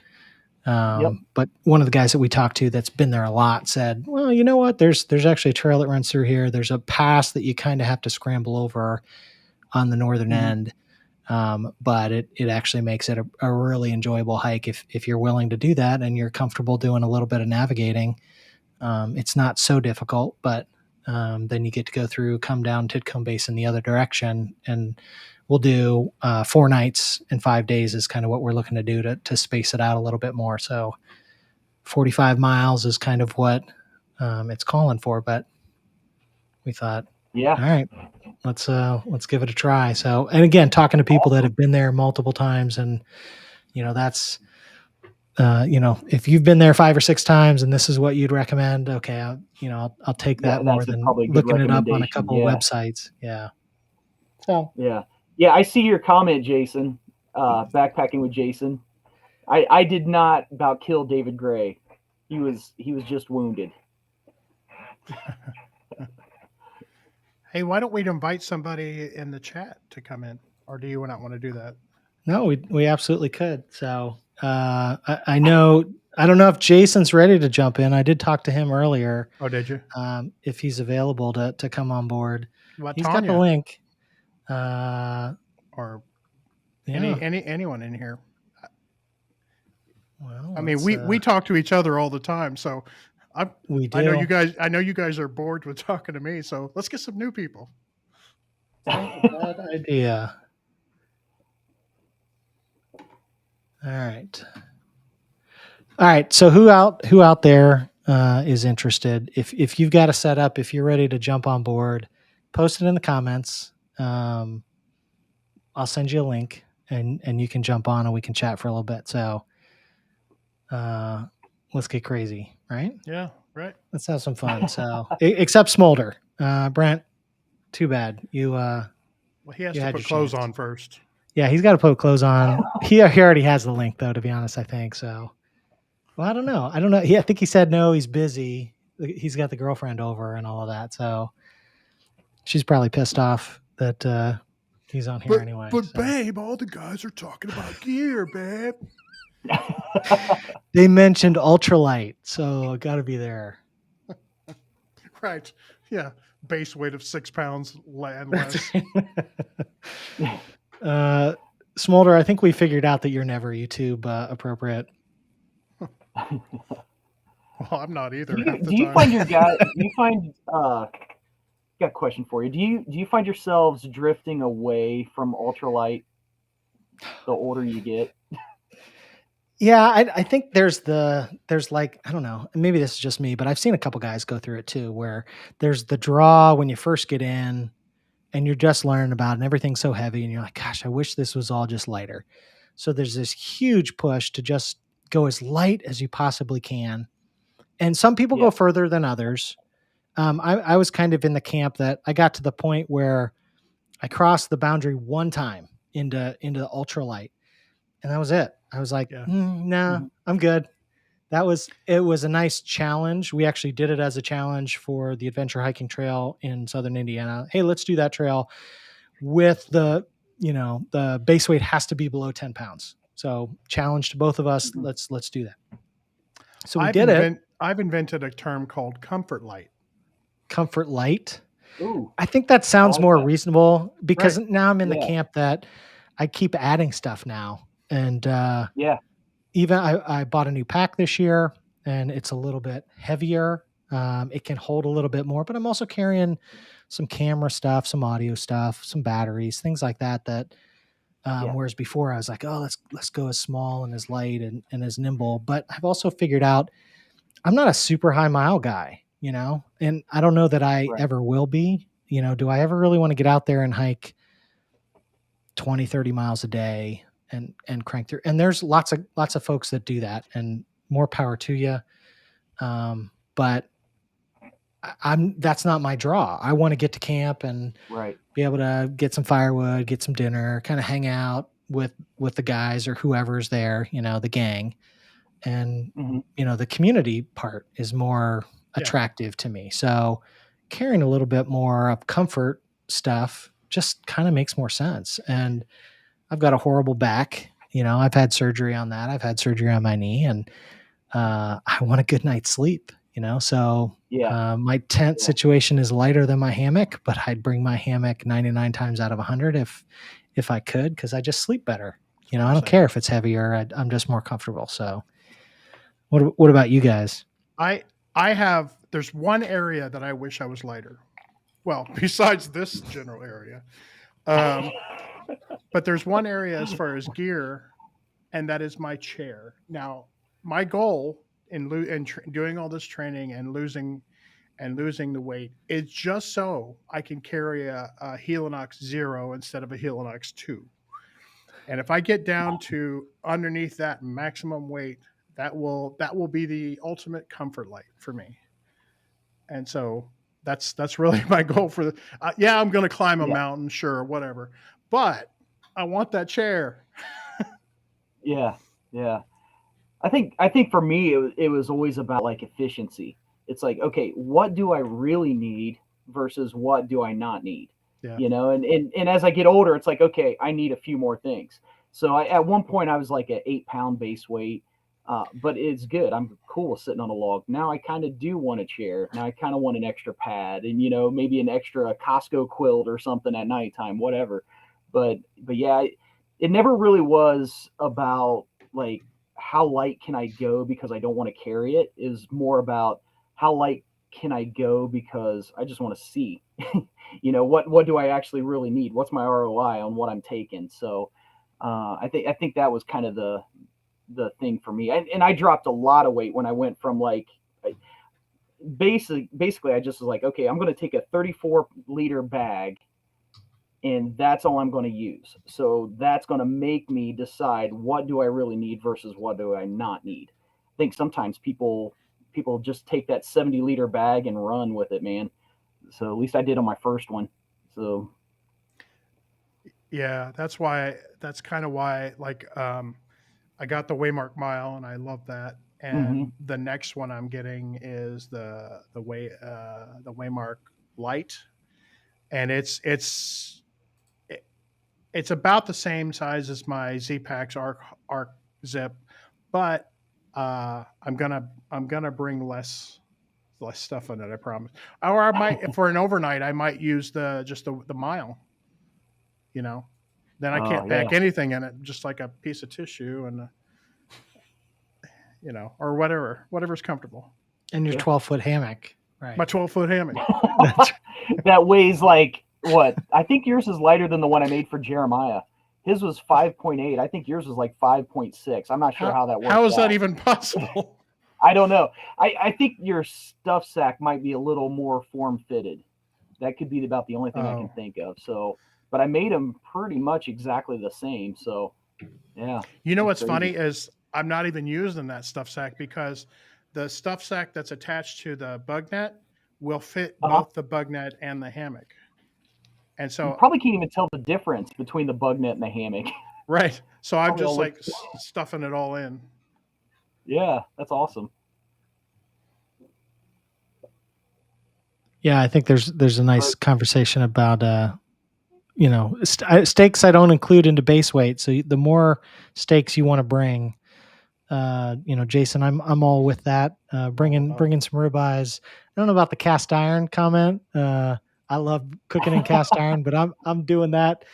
Yep. But one of the guys that we talked to that's been there a lot said, well, you know what? There's actually a trail that runs through here. There's a pass that you kind of have to scramble over on the northern Mhm. end. But it actually makes it a really enjoyable hike if you're willing to do that and you're comfortable doing a little bit of navigating. It's not so difficult, but then you get to go through, come down Titcomb Basin the other direction, and we'll do 4 nights and 5 days is kind of what we're looking to do to space it out a little bit more. So 45 miles is kind of what it's calling for, but we thought, Yeah. all right, let's give it a try. So, and again, talking to people that have been there multiple times, and that's if you've been there 5 or 6 times and this is what you'd recommend, okay, I'll take that more That's than probably a good looking it up on a recommendation. couple of Yeah. websites. Yeah. So Yeah. Yeah. I see your comment, Jason. Backpacking with Jason. I did not about kill David Gray. He was just wounded. Hey, why don't we invite somebody in the chat to come in? Or do you not want to do that? No, we absolutely could. So I know I don't know if Jason's ready to jump in. I did talk to him earlier. Oh, did you? If he's available to come on board. What about He's got the Tanya link. or Yeah. anyone in here? Well, I mean, we talk to each other all the time, so we do. I know you guys are bored with talking to me, so let's get some new people. Not a bad idea. All right. So who out there is interested? If you've got a setup, if you're ready to jump on board, post it in the comments. I'll send you a link, and you can jump on and we can chat for a little bit. So let's get crazy, right? Yeah, right. Let's have some fun. So except Smolder, Brent. Too bad you. Well, he has to put clothes on first. Yeah, he's got to put clothes on. He already has the link, though, to be honest, I think. So, well, I don't know. I think he said no, he's busy. He's got the girlfriend over and all of that. So she's probably pissed off that he's on here anyway. But, babe, all the guys are talking about gear, babe. They mentioned ultralight, so I got to be there. Right. Yeah. Base weight of 6 pounds and less. Smolder, I think we figured out that you're never YouTube appropriate. Well, I'm not either. Do you find your guy? Do you find? Got a question for you. Do you find yourselves drifting away from ultralight the older you get? Yeah, I think there's like, I don't know, maybe this is just me, but I've seen a couple guys go through it too, where there's the draw when you first get in and you're just learning about it and everything's so heavy and you're like, gosh, I wish this was all just lighter. So there's this huge push to just go as light as you possibly can. And some people go further than others. I was kind of in the camp that I got to the point where I crossed the boundary one time into the ultralight. And that was it. I was like, I'm good. It was a nice challenge. We actually did it as a challenge for the Adventure Hiking Trail in Southern Indiana. Hey, let's do that trail with the base weight has to be below 10 pounds. So challenge to both of us. Let's do that. So we did it. I've invented a term called comfort light. Comfort light. Ooh, I think that sounds more reasonable because now I'm in the Yeah. camp that I keep adding stuff now. And even I bought a new pack this year and it's a little bit heavier. It can hold a little bit more, but I'm also carrying some camera stuff, some audio stuff, some batteries, things like that. Whereas before I was like, oh, let's go as small and as light and as nimble. But I've also figured out I'm not a super high mile guy, and I don't know that I ever will be. Do I ever really want to get out there and hike 20, 30 miles a day and crank through? And there's lots of folks that do that, and more power to you. But that's not my draw. I want to get to camp and be able to get some firewood, get some dinner, kind of hang out with the guys or whoever's there, the gang. And, the community part is more attractive to me. So carrying a little bit more of comfort stuff just kind of makes more sense. And I've got a horrible back. I've had surgery on that. I've had surgery on my knee, and I want a good night's sleep. So my tent situation is lighter than my hammock, but I'd bring my hammock 99 times out of 100 if I could, because I just sleep better. I don't care if it's heavier. I'm just more comfortable. So what about you guys? There's one area that I wish I was lighter. Well, besides this general area. But there's one area as far as gear, and that is my chair. Now, my goal in doing all this training and losing the weight is just so I can carry a Helinox 0 instead of a Helinox 2. And if I get down to underneath that maximum weight, that will be the ultimate comfort light for me. And so that's really my goal for the. I'm going to climb a mountain, sure, whatever, but I want that chair. Yeah. I think for me it was always about like efficiency. It's like, okay, what do I really need versus what do I not need? Yeah. And as I get older, it's like, okay, I need a few more things. So at one point I was like at 8 pound base weight, but it's good. I'm cool with sitting on a log. Now I kind of do want a chair. Now I kind of want an extra pad and, maybe an extra Costco quilt or something at nighttime, whatever. But yeah, it never really was about like how light can I go because I don't want to carry it. Is more about how light can I go because I just want to see. What do I actually really need? What's my ROI on what I'm taking? So I think that was kind of the thing for me. And I dropped a lot of weight when I went from like basically I just was like, okay, I'm going to take a 34-liter bag and that's all I'm going to use. So that's going to make me decide what do I really need versus what do I not need. I think sometimes people just take that 70-liter bag and run with it, man. So at least I did on my first one. So Yeah, that's kind of why, like, I got the Waymark Mile, and I love that. And the next one I'm getting is the Waymark Light, and it's about the same size as my Z-Packs Arc Zip, but I'm gonna bring less stuff in it. I promise. Or I might, for an overnight, I might use the Mile. Then I can't pack anything in it, just like a piece of tissue and or whatever's comfortable. And your 12-foot hammock, right? My 12-foot hammock. that weighs like what? I think yours is lighter than the one I made for Jeremiah. His was 5.8. I think yours was like 5.6. I'm not sure how that works. How is that even possible? I don't know. I think your stuff sack might be a little more form fitted. That could be about the only thing I can think of. So, but I made them pretty much exactly the same. So, yeah. What's funny is I'm not even using that stuff sack because the stuff sack that's attached to the bug net will fit both the bug net and the hammock. And so you probably can't even tell the difference between the bug net and the hammock. Right. So I'm just like stuffing it all in. Yeah, that's awesome. Yeah, I think there's a nice conversation about stakes I don't include into base weight. So the more stakes you want to bring, Jason, I'm all with that. Bringing some ribeyes. I don't know about the cast iron comment. I love cooking in cast iron, but I'm doing that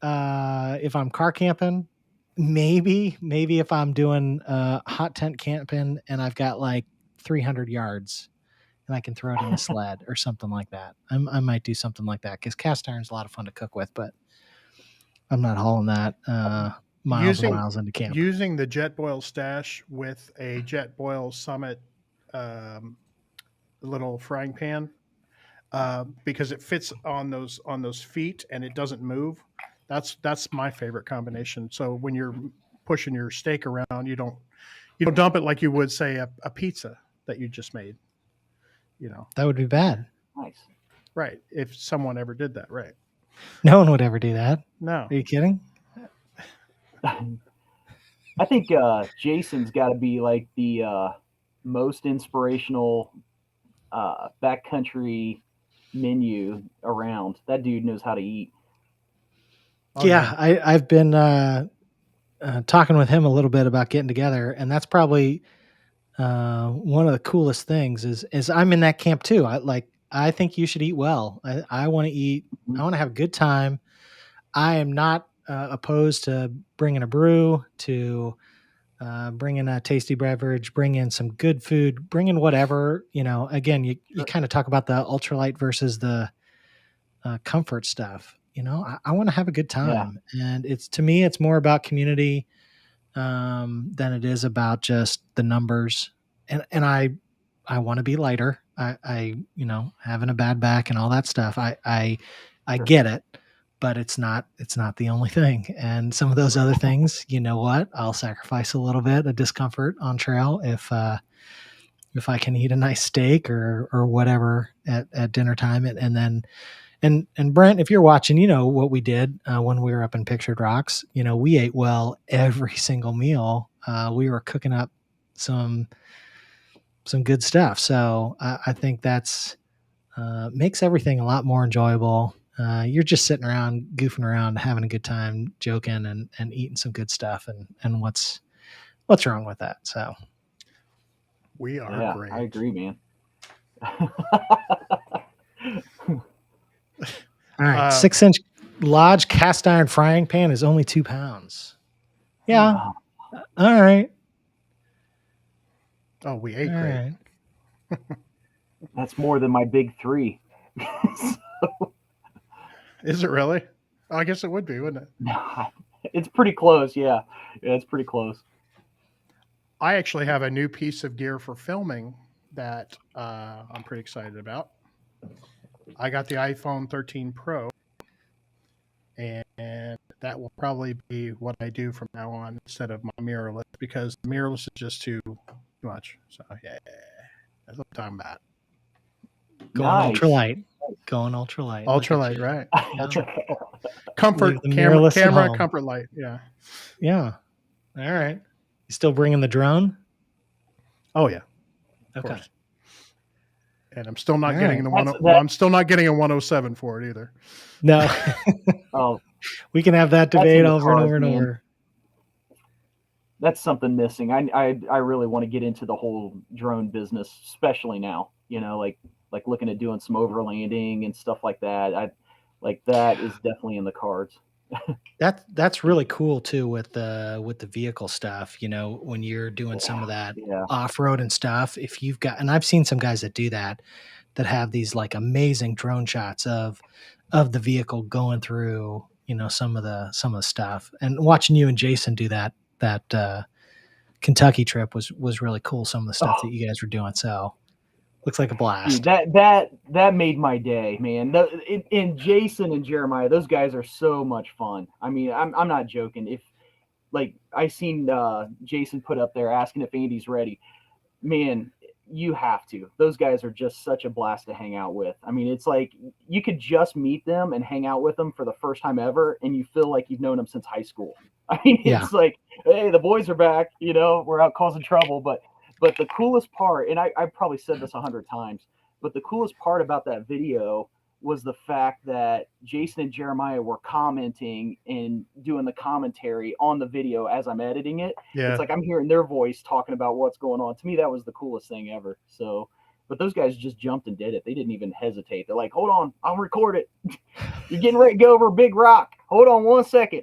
if I'm car camping. Maybe if I'm doing hot tent camping and I've got like 300 yards and I can throw it in a sled or something like that. I might do something like that because cast iron's a lot of fun to cook with, but I'm not hauling that miles and miles into camp. Using the Jetboil stash with a Jetboil Summit little frying pan because it fits on those feet and it doesn't move. That's my favorite combination. So when you're pushing your steak around, you don't dump it like you would say a pizza that you just made. That would be bad. Nice. Right. If someone ever did that, right. No one would ever do that. No. Are you kidding? I think Jason's got to be like the most inspirational backcountry menu around. That dude knows how to eat. Yeah, I've been talking with him a little bit about getting together, and that's probably one of the coolest things is I'm in that camp too. I think you should eat well. I want to eat. I want to have a good time. I am not opposed to bringing a brew, to bringing a tasty beverage, bring in some good food, bring in whatever. Again, you kind of talk about the ultralight versus the comfort stuff. I want to have a good time, and to me, it's more about community than it is about just the numbers. And I want to be lighter. I having a bad back and all that stuff. I get it, but it's not the only thing. And some of those other things, I'll sacrifice a little bit of discomfort on trail if I can eat a nice steak or whatever at dinner time, and then. And Brent, if you're watching, what we did when we were up in Pictured Rocks. We ate well every single meal. We were cooking up some good stuff. So I think that's makes everything a lot more enjoyable. you're just sitting around, goofing around, having a good time, joking and eating some good stuff. And what's wrong with that? So We are Yeah, great. I agree, man. all right, 6-inch Lodge cast iron frying pan is only 2 pounds. Yeah. Wow. All right. Oh, we ate All great. right. That's more than my big 3. Is it really? Oh, I guess it would be, wouldn't it? It's pretty close. Yeah, it's pretty close. I actually have a new piece of gear for filming that I'm pretty excited about. I got the iPhone 13 Pro, and that will probably be what I do from now on instead of my mirrorless, because the mirrorless is just too much. So yeah, that's what I'm talking about. Going Nice. ultralight. Going ultralight. Look at Ultralight, you. right? Yeah. Ultra comfort Leave the camera, mirrorless at home. comfort light. Yeah. Yeah. All right. You still bringing the drone? Oh yeah. Of Okay. course. And I'm still not All getting right. the I'm still not getting a 107 for it either. No. Oh, We can have that That's in debate the over and cards, over and man. over. that's something missing. I really want to get into the whole drone business, especially now. You know, like looking at doing some overlanding and stuff like that. That is definitely in the cards. That's really cool too with the vehicle stuff. You know, when you're doing some of that Yeah. off-road and stuff, if you've got, and I've seen some guys that do that have these like amazing drone shots of the vehicle going through, you know, some of the stuff. And watching you and Jason do that Kentucky trip was really cool. Some of the stuff that you guys were doing. So looks like a blast. Dude, that made my day, man. And Jason and Jeremiah, those guys are so much fun. I mean, I'm not joking. If like I seen Jason put up there asking if Andy's ready, man, you have to. Those guys are just such a blast to hang out with. I mean, it's like you could just meet them and hang out with them for the first time ever, and you feel like you've known them since high school. I mean, Yeah. it's like, hey, the boys are back. You know, we're out causing trouble. But the coolest part, and I probably said this 100 times, but the coolest part about that video was the fact that Jason and Jeremiah were commenting and doing the commentary on the video as I'm editing it. Yeah. It's like I'm hearing their voice talking about what's going on. To me, that was the coolest thing ever. So, but those guys just jumped and did it. They didn't even hesitate. They're like, hold on, I'll record it. You're getting ready to go over a big rock. Hold on 1 second.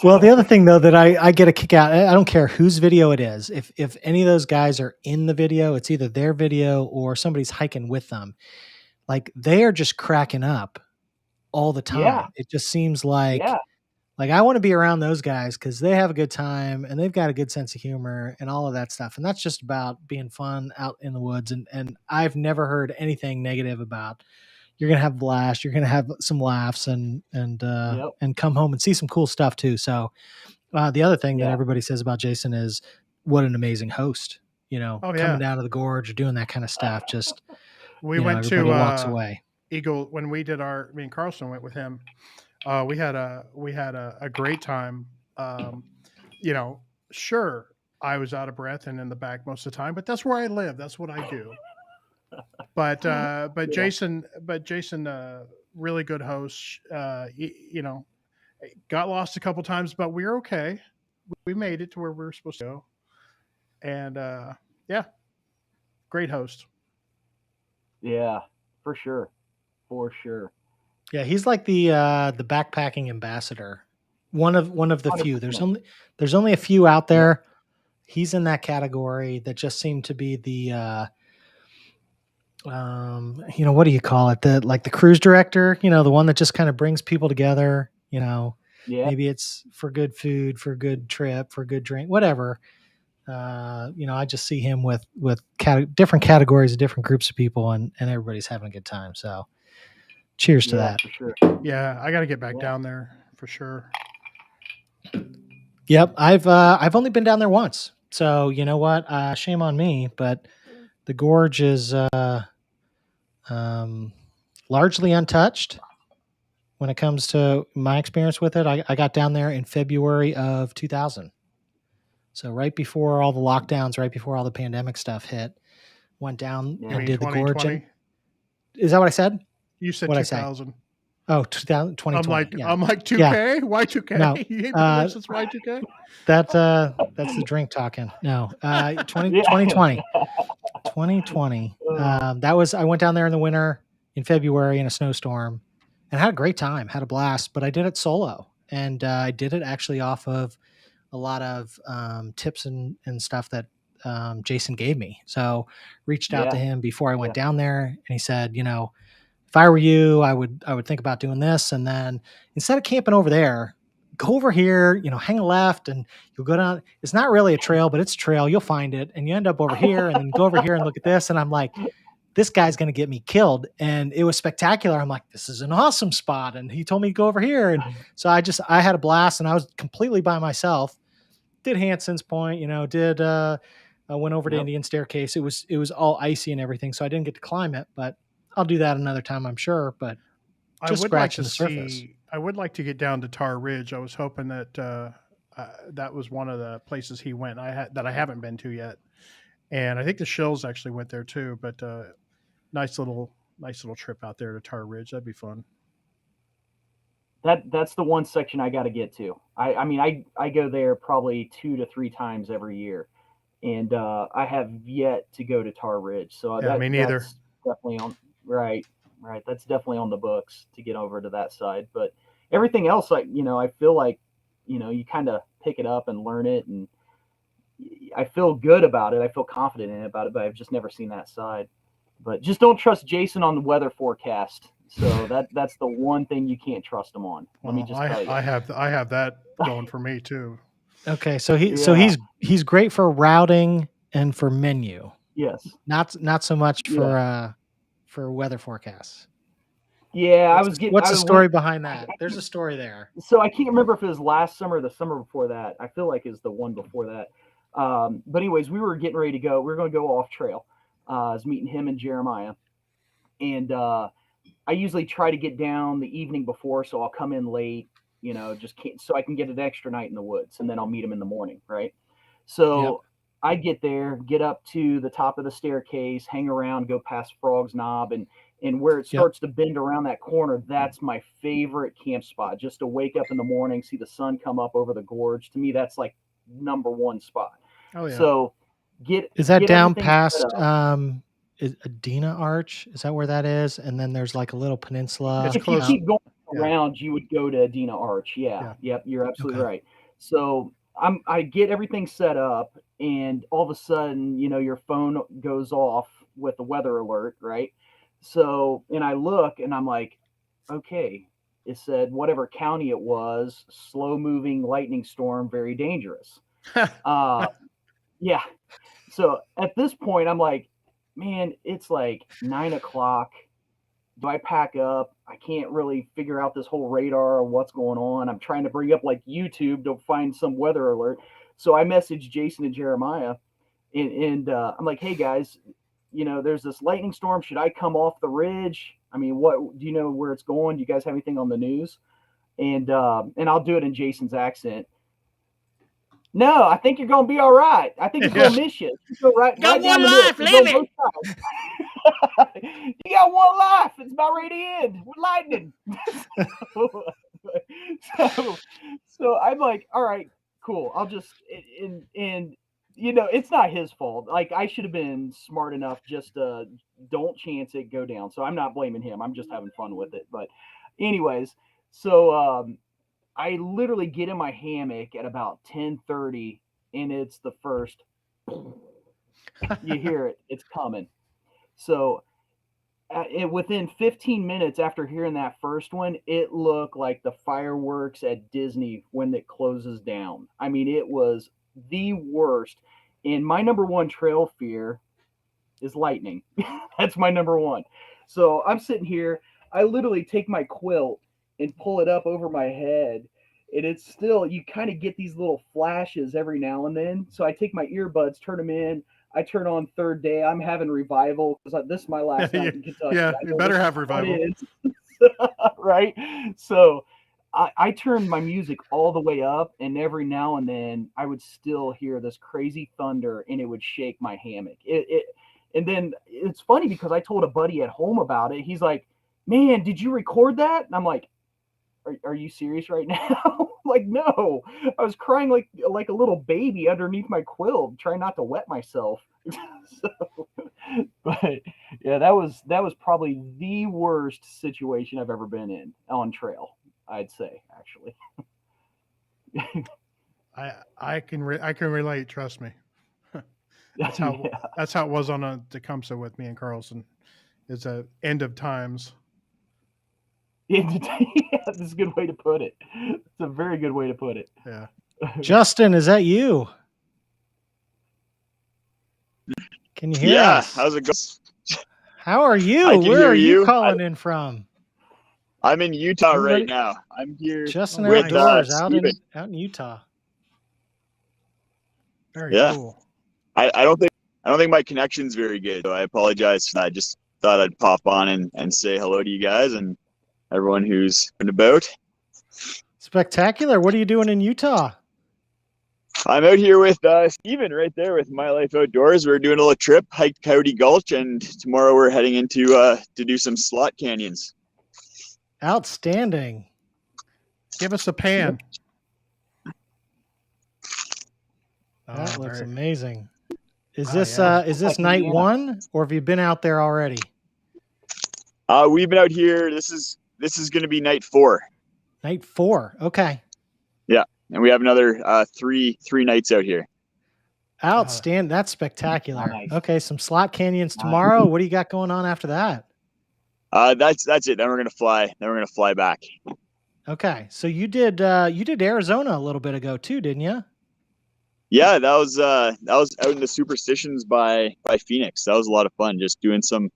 Well, the other thing though that I get a kick out, I don't care whose video it is. If any of those guys are in the video, it's either their video or somebody's hiking with them. Like they are just cracking up all the time. Yeah. It just seems like Yeah. like I want to be around those guys because they have a good time and they've got a good sense of humor and all of that stuff. And that's just about being fun out in the woods. And I've never heard anything negative about. You're gonna have a blast. You're gonna have some laughs and come home and see some cool stuff too. So the other thing that Yeah. everybody says about Jason is what an amazing host. You know, Oh, yeah. coming down to the gorge or doing that kind of stuff. Just We you know, went everybody walks to away. Eagle when we did me and Carlson went with him. We had a great time. You know, sure, I was out of breath and in the back most of the time, but that's where I live. That's what I do. But Yeah. Jason, really good host. You know, got lost a couple times, but we were okay. We made it to where we were supposed to go. And yeah, great host. Yeah, for sure. For sure. Yeah, he's like the backpacking ambassador. One of the few. 100%. There's only a few out there. He's in that category that just seem to be the you know, what do you call it? The cruise director, you know, the one that just kind of brings people together, you know. Yeah. Maybe it's for good food, for a good trip, for a good drink, whatever. You know, I just see him with different categories of different groups of people and everybody's having a good time. So cheers to that. For sure. Yeah, I got to get back down there for sure. Yep, I've only been down there once, so you know what? Shame on me, but the gorge is largely untouched when it comes to my experience with it. I got down there in February of 2000, so right before all the lockdowns, right before all the pandemic stuff hit. Went down Yeah. and did the gorge. And, Is that what I said? You said What'd I say? 2000. Oh, 2000, 2020. Yeah. I'm like 2K. Why 2K? No, You ain't been there since Y2K. that's the drink talking. No, 2020. That was, I went down there in the winter in February in a snowstorm and had a great time, had a blast, but I did it solo. And I did it actually off of a lot of tips and stuff that Jason gave me. So reached out to him before I went down there, and he said, if I were you, I would think about doing this. And then instead of camping over there, go over here, hang a left and you'll go down. It's not really a trail, but it's a trail. You'll find it and you end up over here and then go over here and look at this. And I'm like, this guy's going to get me killed. And it was spectacular. I'm like, this is an awesome spot. And he told me to go over here. And so I had a blast and I was completely by myself. Did Hanson's Point, I went over to Indian Staircase. It was all icy and everything. So I didn't get to climb it, but I'll do that another time, I'm sure. But just scratching the surface. I would like to get down to Tar Ridge. I was hoping that that was one of the places he went. That I haven't been to yet, and I think the Shills actually went there too. But nice little trip out there to Tar Ridge. That'd be fun. That's the one section I got to get to. I mean, I go there probably 2 to 3 times every year, and I have yet to go to Tar Ridge. So me neither. That's definitely on. Right. That's definitely on the books to get over to that side. But everything else, I feel like, you kind of pick it up and learn it, and I feel good about it. I feel confident in it about it, but I've just never seen that side. But just don't trust Jason on the weather forecast. So that's the one thing you can't trust him on. Let me just tell you. I have that going for me too. Okay, so he's great for routing and for menu. Yes. Not so much for weather forecasts. Yeah, What's the story behind that? There's a story there. So I can't remember if it was last summer or the summer before that. I feel like it's the one before that. But anyways, we were getting ready to go. We were going to go off trail. I was meeting him and Jeremiah, and I usually try to get down the evening before, so I'll come in late. So I can get an extra night in the woods, and then I'll meet him in the morning, right? So I get there, get up to the top of the staircase, hang around, go past Frog's Knob, and where it starts to bend around that corner, that's my favorite camp spot. Just to wake up in the morning, see the sun come up over the gorge. To me, that's like number one spot. Oh yeah. So is that down past Adena Arch? Is that where that is? And then there's like a little peninsula. If you keep going around, you would go to Adena Arch. Yeah. Yep. You're absolutely right. So I get everything set up, and all of a sudden, your phone goes off with the weather alert, right? So, and I look and I'm like, okay, it said whatever county it was, slow moving lightning storm, very dangerous. Yeah. So at this point, I'm like, man, it's like 9 o'clock. Do I pack up? I can't really figure out this whole radar or what's going on. I'm trying to bring up like YouTube to find some weather alert. So I messaged Jason and Jeremiah, and I'm like, hey guys, there's this lightning storm. Should I come off the ridge? I mean, what do you know where it's going? Do you guys have anything on the news? And I'll do it in Jason's accent. No, I think you're going to be all right. I think you're going to miss you. Go right got down one the life, middle. live it. You got one life. It's about ready to end with lightning. So I'm like, all right, cool. I'll just and it's not his fault. Like, I should have been smart enough just to don't chance it, go down. So I'm not blaming him. I'm just having fun with it. But anyways, so I literally get in my hammock at about 10:30, and it's the first. You hear it. It's coming. So within 15 minutes after hearing that first one, it looked like the fireworks at Disney when it closes down. I mean, it was the worst. And my number one trail fear is lightning. That's my number one. So I'm sitting here. I literally take my quilt and pull it up over my head. And it's still, you kind of get these little flashes every now and then. So I take my earbuds, turn them in. I turn on third day. I'm having revival because this is my last night in Kentucky. Yeah, you better have revival. Right? So I turned my music all the way up, and every now and then I would still hear this crazy thunder, and it would shake my hammock. And then it's funny because I told a buddy at home about it. He's like, "Man, did you record that?" And I'm like, Are you serious right now? I'm like, no, I was crying like a little baby underneath my quilt, trying not to wet myself. So, but yeah, that was probably the worst situation I've ever been in on trail. I'd say, actually. I can relate. Trust me. That's how Yeah. that's how it was on a Tecumseh with me and Carlson. It's a end of times. Yeah, that's a good way to put it. It's a very good way to put it. Yeah. Justin, is that you? Can you hear us? How's it going? How are you? I can Where hear are you you. calling in from? I'm in Utah Everybody- right now. I'm here Justin with Outdoors out Steven. in Utah. Very Yeah. cool. I don't think my connection's very good, so I apologize for that. I just thought I'd pop on and say hello to you guys and everyone who's been about. Spectacular. What are you doing in Utah? I'm out here with Steven right there with My Life Outdoors. We're doing a little trip, hiked Coyote Gulch, and tomorrow we're heading into to do some slot canyons. Outstanding. Give us a pan. That looks very- amazing. Is Oh, this yeah. is this Like night Indiana. one, or have you been out there already? We've been out here. This is going to be night 4, Night 4. Okay. and we have another three nights out here. Outstanding. That's spectacular. Nice. Okay, some slot canyons Nice. tomorrow. What do you got going on after that? That's it. Then we're gonna fly. Then we're gonna fly back. Okay. So you did Arizona a little bit ago too, didn't you? Yeah, that was out in the Superstitions by Phoenix. That was a lot of fun. Just doing some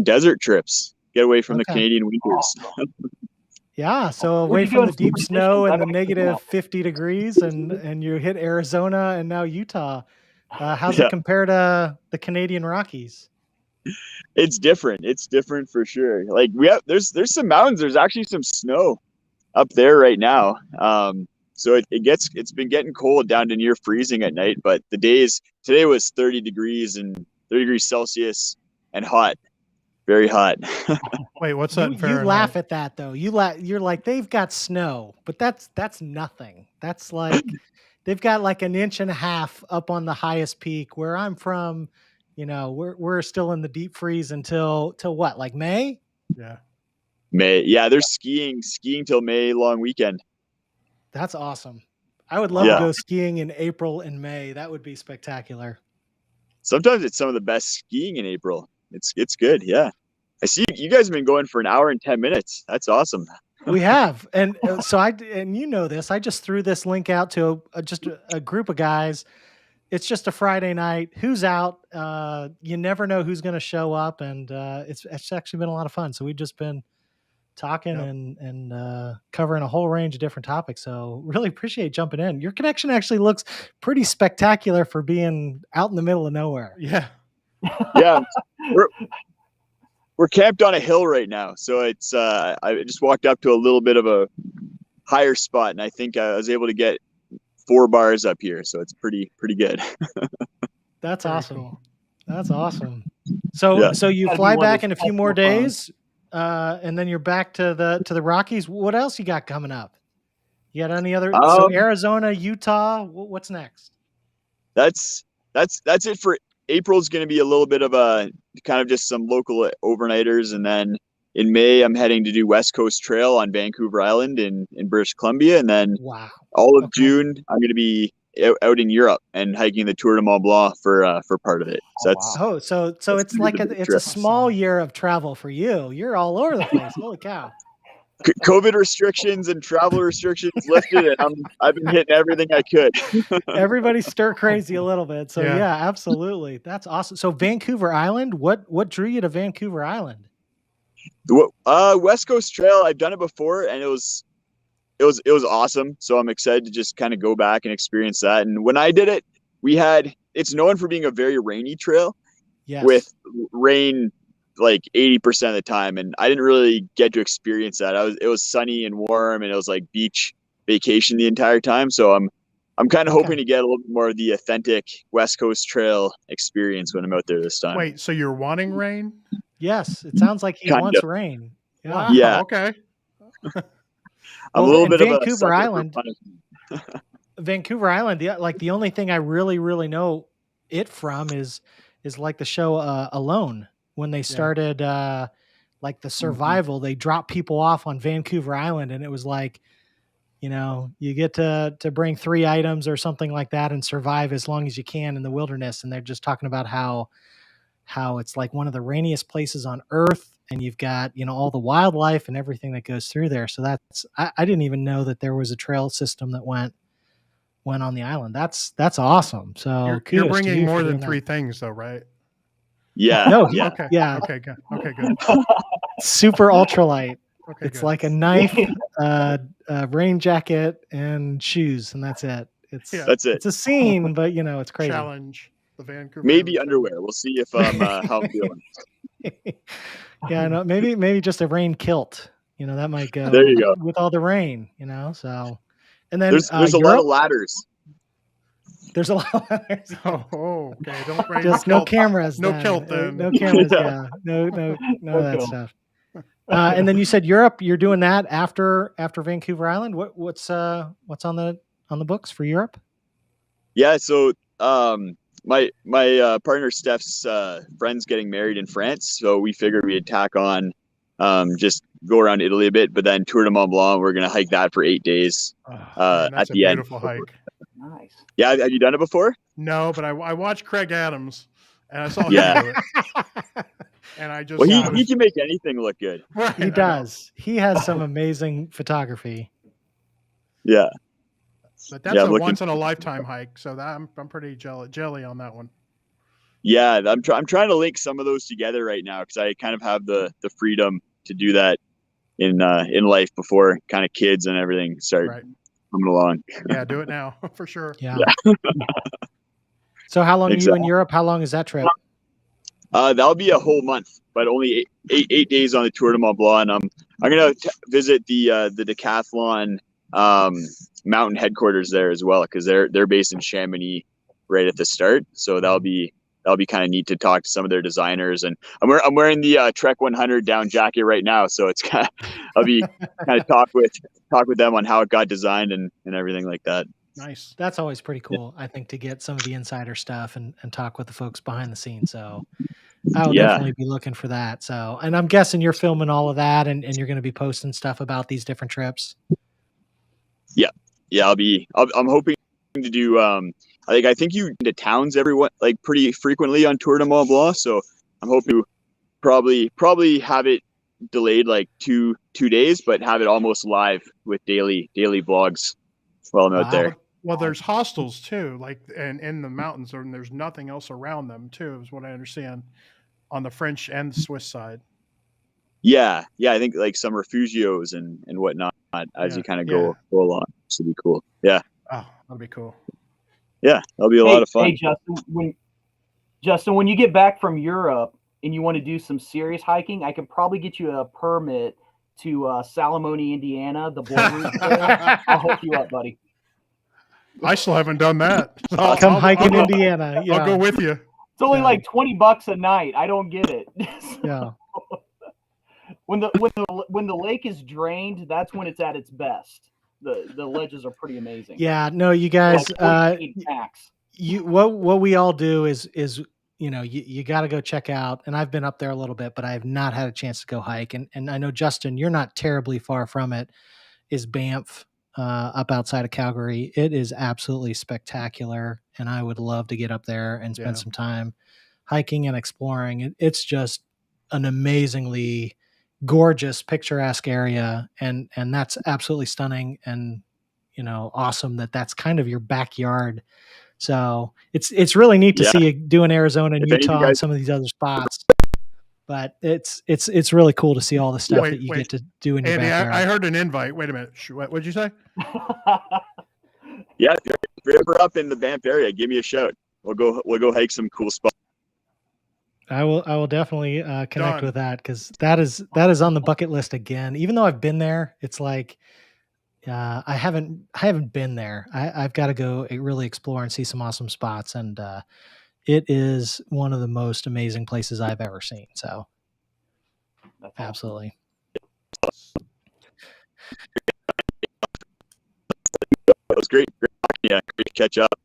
desert trips. Get away from the Okay. Canadian winters. Yeah, so What'd away you do from in the deep Superstitions? snow and I've the actually been negative out. 50 degrees and you hit Arizona and now Utah. How's Yeah. it compare to the Canadian Rockies? It's different. It's different for sure. Like there's some mountains. There's actually some snow up there right now. So it's been getting cold down to near freezing at night. But today was 30 degrees and 30 degrees Celsius and hot, very hot. Wait, what's that? in You Fahrenheit? laugh at that though. You're like they've got snow, but that's nothing. That's like they've got like an inch and a half up on the highest peak where I'm from. You know, we're still in the deep freeze until what, like May? Yeah. May. Yeah, there's skiing till May long weekend. That's awesome. I would love Yeah. to go skiing in April and May. That would be spectacular. Sometimes it's some of the best skiing in April. It's good. Yeah. I see you guys have been going for an hour and 10 minutes. That's awesome. We have, and and you know this. I just threw this link out to just a group of guys. It's just a Friday night. Who's out? You never know who's going to show up, and it's actually been a lot of fun. So we've just been talking Yep. and covering a whole range of different topics. So really appreciate jumping in. Your connection actually looks pretty spectacular for being out in the middle of nowhere. Yeah. Yeah. We're camped on a hill right now. So it's I just walked up to a little bit of a higher spot, and I think I was able to get 4 bars up here. So it's pretty good. That's Very awesome. cool. That's awesome. So Yeah. so you Gotta be fly one of back those in a few fun more little phones. days, and then you're back to the Rockies. What else you got coming up? You got any other? So Arizona, Utah. What's next? That's it for April's going to be a little bit of a kind of just some local overnighters, and then in May I'm heading to do West Coast Trail on Vancouver Island in British Columbia, and then Wow. all of Okay. June I'm going to be out in Europe and hiking the Tour de Mont Blanc for part of it. So Oh, that's wow. Oh, so That's it's gonna like be the big it's a trip. small year of travel for you. You're all over the place. Holy cow! COVID restrictions and travel restrictions lifted, and I've been hitting everything I could. Everybody stir crazy a little bit. So Yeah. yeah, absolutely. That's awesome. So Vancouver Island. What drew you to Vancouver Island? West Coast Trail, I've done it before, and it was awesome. So I'm excited to just kind of go back and experience that. And when I did it, it's known for being a very rainy trail Yes. with rain like 80% of the time, and I didn't really get to experience that. It was sunny and warm, and it was like beach vacation the entire time. So I'm I'm kind of Okay. hoping to get a little bit more of the authentic West Coast Trail experience when I'm out there this time. Wait, so you're wanting rain? Yes, it sounds like he Kind wants of. rain. Yeah. Wow. Yeah. Okay. I'm Well, a little in bit of a Vancouver sucker for Island, punishment. the only thing I really know it from is like the show Alone, when they started like the survival. They dropped people off on Vancouver Island, and it was like, you get to bring 3 items or something like that and survive as long as you can in the wilderness. And they're just talking about how it's like one of the rainiest places on earth, and you've got, all the wildlife and everything that goes through there. So I didn't even know that there was a trail system that went on the island. That's awesome. So You're kudos to bringing you more for than doing 3 that. things, though, right? Yeah. No, Yeah. Okay. yeah, Okay. Good. Okay. Good. super ultralight. Okay. It's good. like a knife, a rain jacket, and shoes, and that's it. Yeah. That's it. It's a scene, but it's crazy. Challenge the Vancouver. Maybe Island underwear. We'll see if how I'm feeling. Yeah, no, maybe just a rain kilt. That might go There you go. with all the rain. So, and then There's a lot Europe, of ladders. there's a lot of others. Oh, okay. Don't bring Just the no kilt. cameras. No then. kilt then. No cameras. Yeah. Yeah. No No of that kilt. stuff. And then you said Europe. You're doing that after Vancouver Island. What's on the books for Europe? Yeah. So my partner Steph's friend's getting married in France, so we figured we'd tack on just go around Italy a bit, but then Tour de Mont Blanc, we're gonna hike that for 8 days Oh, man, that's at the a end. beautiful hike. Nice. Yeah, have you done it before? No, but I watched Craig Adams, and I saw him Yeah. do it, and I just Well, I he was- can make anything look good. right, He I know. does. He has some amazing photography. Yeah. But that's Yeah, a I'm looking- once in a lifetime hike, so that I'm pretty jelly on that one. Yeah, I'm trying to link some of those together right now because I kind of have the freedom to do that in life before kind of kids and everything start Right. coming along. Yeah, do it now for sure. Yeah. So how long are you in Exactly. Europe? How long is that trip? That'll be a whole month, but only eight days on the Tour de Mont Blanc. And I'm gonna visit the Decathlon mountain headquarters there as well because they're based in Chamonix right at the start. So that'll be kind of neat to talk to some of their designers. And I'm wearing the Trek 100 down jacket right now, so it's I'll be kind of talk with them on how it got designed and everything like that. Nice. That's always pretty cool, I think, to get some of the insider stuff and talk with the folks behind the scenes. So I'll Yeah. definitely be looking for that. So, and I'm guessing you're filming all of that and you're going to be posting stuff about these different trips. Yeah, I'm hoping to do I think you into towns like pretty frequently on Tour de Mont Blanc, so I'm hoping to probably have it delayed like two days, but have it almost live with daily vlogs while I'm out Wow. there. Well, there's hostels too, like and in the mountains, and there's nothing else around them too, is what I understand, on the French and Swiss side. Yeah, I think like some refugios and whatnot as Yeah, you kind of yeah. go along. This would be cool. Yeah, Oh, that'll be cool. yeah, that'll be a lot of fun. Hey, Justin, when you get back from Europe and you want to do some serious hiking, I can probably get you a permit to Salamone, Indiana, the Blood Route Trail. I'll hook you up, buddy. I still haven't done that. So Come I'll- hike in I'll- Indiana. Yeah. I'll go with you. It's only Yeah. like $20 a night. I don't get it. Yeah. When the lake is drained, that's when it's at its best. The ledges are pretty amazing. Yeah. No, you guys, Like 14 max. what we all do is you got to go check out, and I've been up there a little bit, but I have not had a chance to go hike. And I know, Justin, you're not terribly far from it, is Banff, up outside of Calgary. It is absolutely spectacular, and I would love to get up there and spend Yeah. some time hiking and exploring. It's just an amazingly gorgeous, picturesque area, and that's absolutely stunning, and awesome that's kind of your backyard. So it's really neat to Yeah. see you doing Arizona and If any of you Utah and guys- some of these other spots. But it's really cool to see all the stuff Wait, that you wait. get to do in your Andy, backyard. I heard an invite. Wait a minute. What'd you say? Yeah, if you're ever up in the Banff area, give me a shout. We'll go hike some cool spots. I will definitely connect Done. with that, because that is on the bucket list again. Even though I've been there, it's like I haven't been there. I've got to go really explore and see some awesome spots, and it is one of the most amazing places I've ever seen. So, That's awesome. absolutely. It was great. Yeah, great to catch up.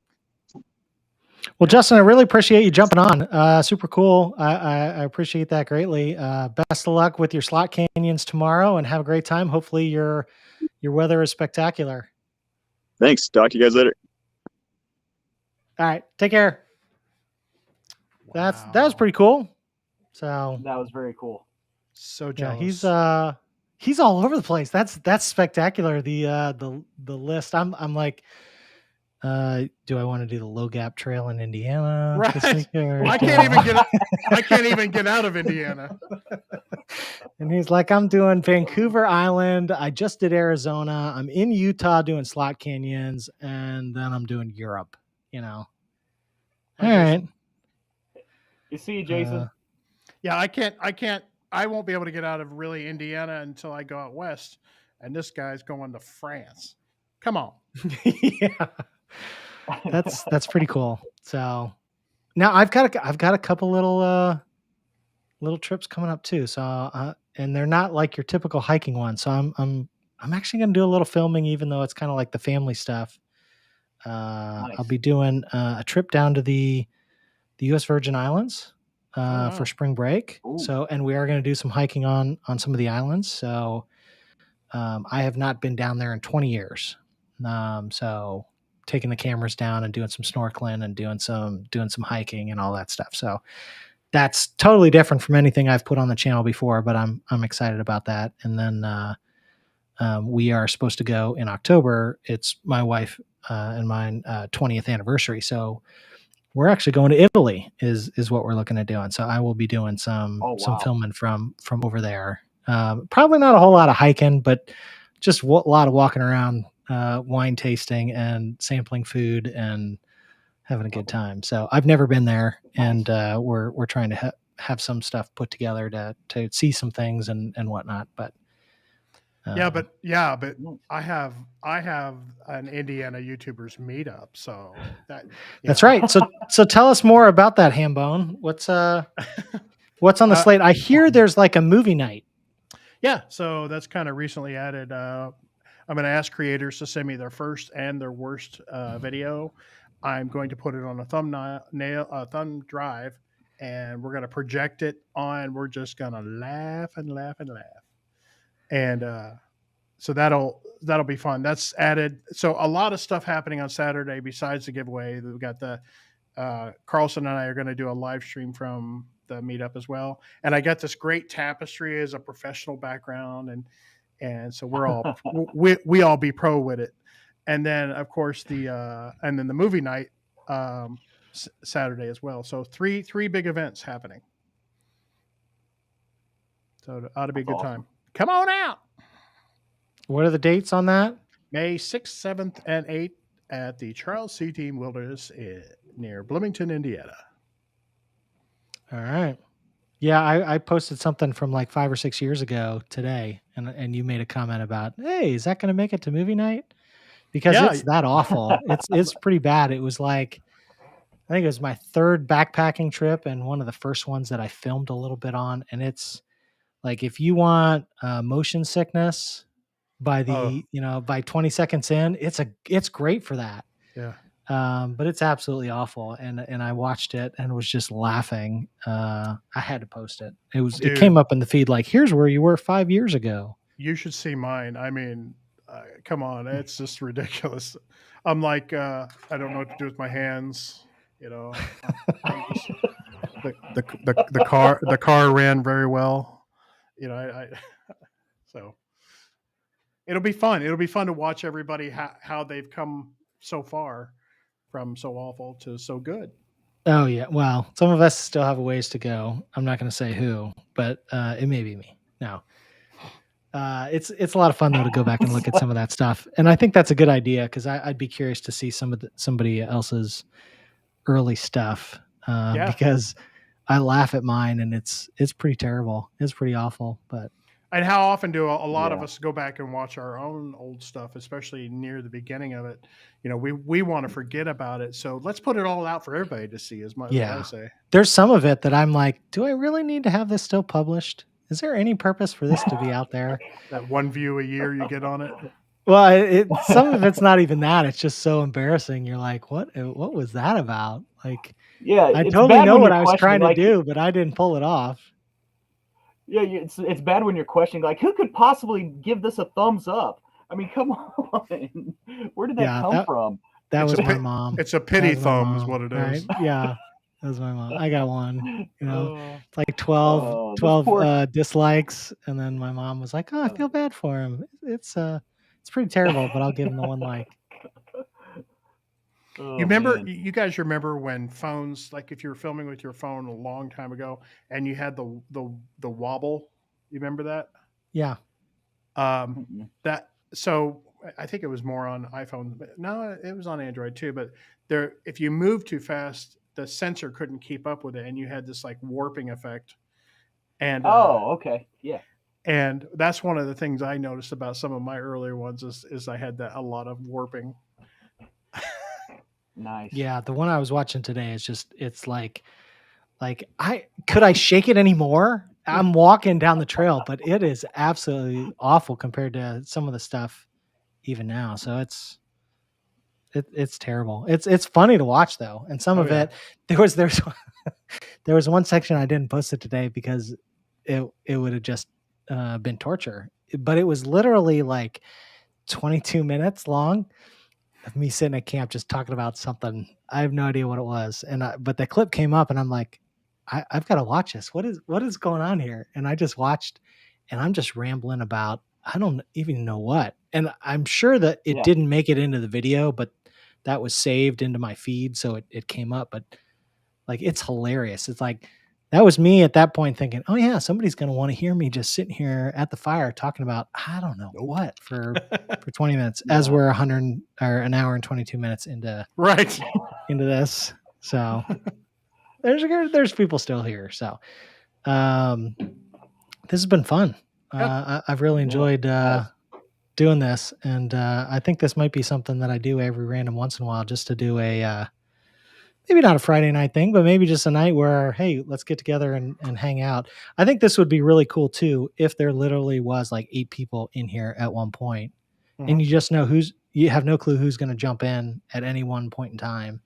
Well, Justin, I really appreciate you jumping on. Super cool. I appreciate that greatly. Best of luck with your slot canyons tomorrow, and have a great time. Hopefully, your weather is spectacular. Thanks. Talk to you guys later. All right, take care. That was Wow. pretty cool. So That was very cool. So yeah, jealous. he's all over the place. That's spectacular. The list. I'm like, do I want to do the Low Gap Trail in Indiana this Right. week? Or I do can't even get. I can't even get out of Indiana. And he's like, I'm doing Vancouver Island. I just did Arizona. I'm in Utah doing slot canyons, and then I'm doing Europe. You know. Hi, All Jason. right. You see, Jason. Yeah, I can't. I won't be able to get out of really Indiana until I go out west. And this guy's going to France. Come on. Yeah. That's pretty cool. So now I've got a couple little trips coming up too. So and they're not like your typical hiking ones. So I'm actually going to do a little filming, even though it's kind of like the family stuff. Nice. I'll be doing a trip down to the U.S. Virgin Islands wow. for spring break. Ooh. So, and we are going to do some hiking on some of the islands. So, I have not been down there in 20 years. So taking the cameras down and doing some snorkeling and doing some hiking and all that stuff. So that's totally different from anything I've put on the channel before, but I'm excited about that. And then we are supposed to go in October. It's my wife and mine 20th anniversary. So we're actually going to Italy is what we're looking at doing. So I will be doing some filming from over there. Probably not a whole lot of hiking, but just a lot of walking around, wine tasting and sampling food and having a good time. So I've never been there, and we're trying to have some stuff put together to see some things and whatnot. But but I have an Indiana YouTubers meetup, so that's right. So tell us more about that, Hambone. What's on the slate? I hear there's like a movie night. Yeah, so that's kind of recently added. I'm going to ask creators to send me their first and their worst video. I'm going to put it on a thumb drive, and we're going to project it on. We're just going to laugh and laugh and laugh. And so that'll be fun. That's added. So a lot of stuff happening on Saturday besides the giveaway. We've got the Carlson and I are going to do a live stream from the meetup as well. And I got this great tapestry as a professional background, and so we're all we all be pro with it. And then of course the movie night Saturday as well. So three big events happening. So it ought to be a good time. Come on out. What are the dates on that? May 6th, 7th, and 8th at the Charles C. Team Wilderness near Bloomington, Indiana. All right. Yeah, I posted something from like 5 or 6 years ago today, and you made a comment about, hey, is that going to make it to movie night? Because it's that awful. It's pretty bad. It was like, I think it was my third backpacking trip and one of the first ones that I filmed a little bit on. And it's like, if you want motion sickness by by 20 seconds in, it's great for that. Yeah. But it's absolutely awful. And I watched it and was just laughing. I had to post it. It came up in the feed like, here's where you were 5 years ago. You should see mine. I mean, come on, it's just ridiculous. I'm like, I don't know what to do with my hands. You know, the car ran very well. You know, so it'll be fun. It'll be fun to watch everybody how they've come so far from so awful to so good. Oh yeah. Well, some of us still have a ways to go. I'm not going to say who, but it may be me. No. It's a lot of fun though to go back and look at some of that stuff, and I think that's a good idea because I'd be curious to see somebody else's early stuff because I laugh at mine and it's pretty terrible. It's pretty awful. But And how often do a lot of Yeah. us go back and watch our own old stuff, especially near the beginning of it? You know, we want to forget about it, so let's put it all out for everybody to see. Is what I Yeah. say. There's some of it that I'm like, do I really need to have this still published? Is there any purpose for this to be out there? That one view a year you get on it. Well, some of it's not even that. It's just so embarrassing. You're like, what was that about? Like, Yeah, I it's totally bad know when what you're I was questioning, trying to like, do, but I didn't pull it off. yeah, it's bad when you're questioning, like, who could possibly give this a thumbs up? I mean, come on, where did that Yeah, come from? that It's was a my pit- mom. It's a That pity was my thumb, is mom, what it right? is. Yeah, that was my mom. I got one. You know, Oh, it's like 12, this 12 poor. dislikes, and then my mom was like, "Oh, I feel bad for him. It's pretty terrible, but I'll give him the one like." Oh, You remember? man. You guys remember when phones, like if you were filming with your phone a long time ago, and you had the wobble? You remember that? Yeah, Mm-mm. That so I think it was more on iPhone. But no, it was on Android too. But there, if you moved too fast, the sensor couldn't keep up with it, and you had this like warping effect. And Oh, okay. Yeah. and that's one of the things I noticed about some of my earlier ones is I had that a lot of warping. Nice. yeah. The one I was watching today is it's like could I shake it anymore? I'm walking down the trail, but it is absolutely awful compared to some of the stuff even now. So it's terrible. It's funny to watch though, and some Oh of yeah. it there's there was one section I didn't post it today because it would have just been torture. But it was literally like 22 minutes long of me sitting at camp just talking about something. I have no idea what it was, but the clip came up, and I'm like, I've got to watch this. What is going on here? And I just watched, and I'm just rambling about I don't even know what. And I'm sure that it Yeah. didn't make it into the video, but that was saved into my feed, so it came up. But like it's hilarious. It's like that was me at that point thinking, oh yeah, somebody's gonna want to hear me just sitting here at the fire talking about I don't know what for 20 minutes as Yeah. we're 100 or an hour and 22 minutes into Right. this. So there's people still here. So this has been fun. I've really enjoyed doing this, and I think this might be something that I do every random once in a while, just to do a maybe not a Friday night thing, but maybe just a night where, hey, let's get together and hang out. I think this would be really cool too if there literally was like 8 people in here at one point, and you just know you have no clue who's going to jump in at any one point in time.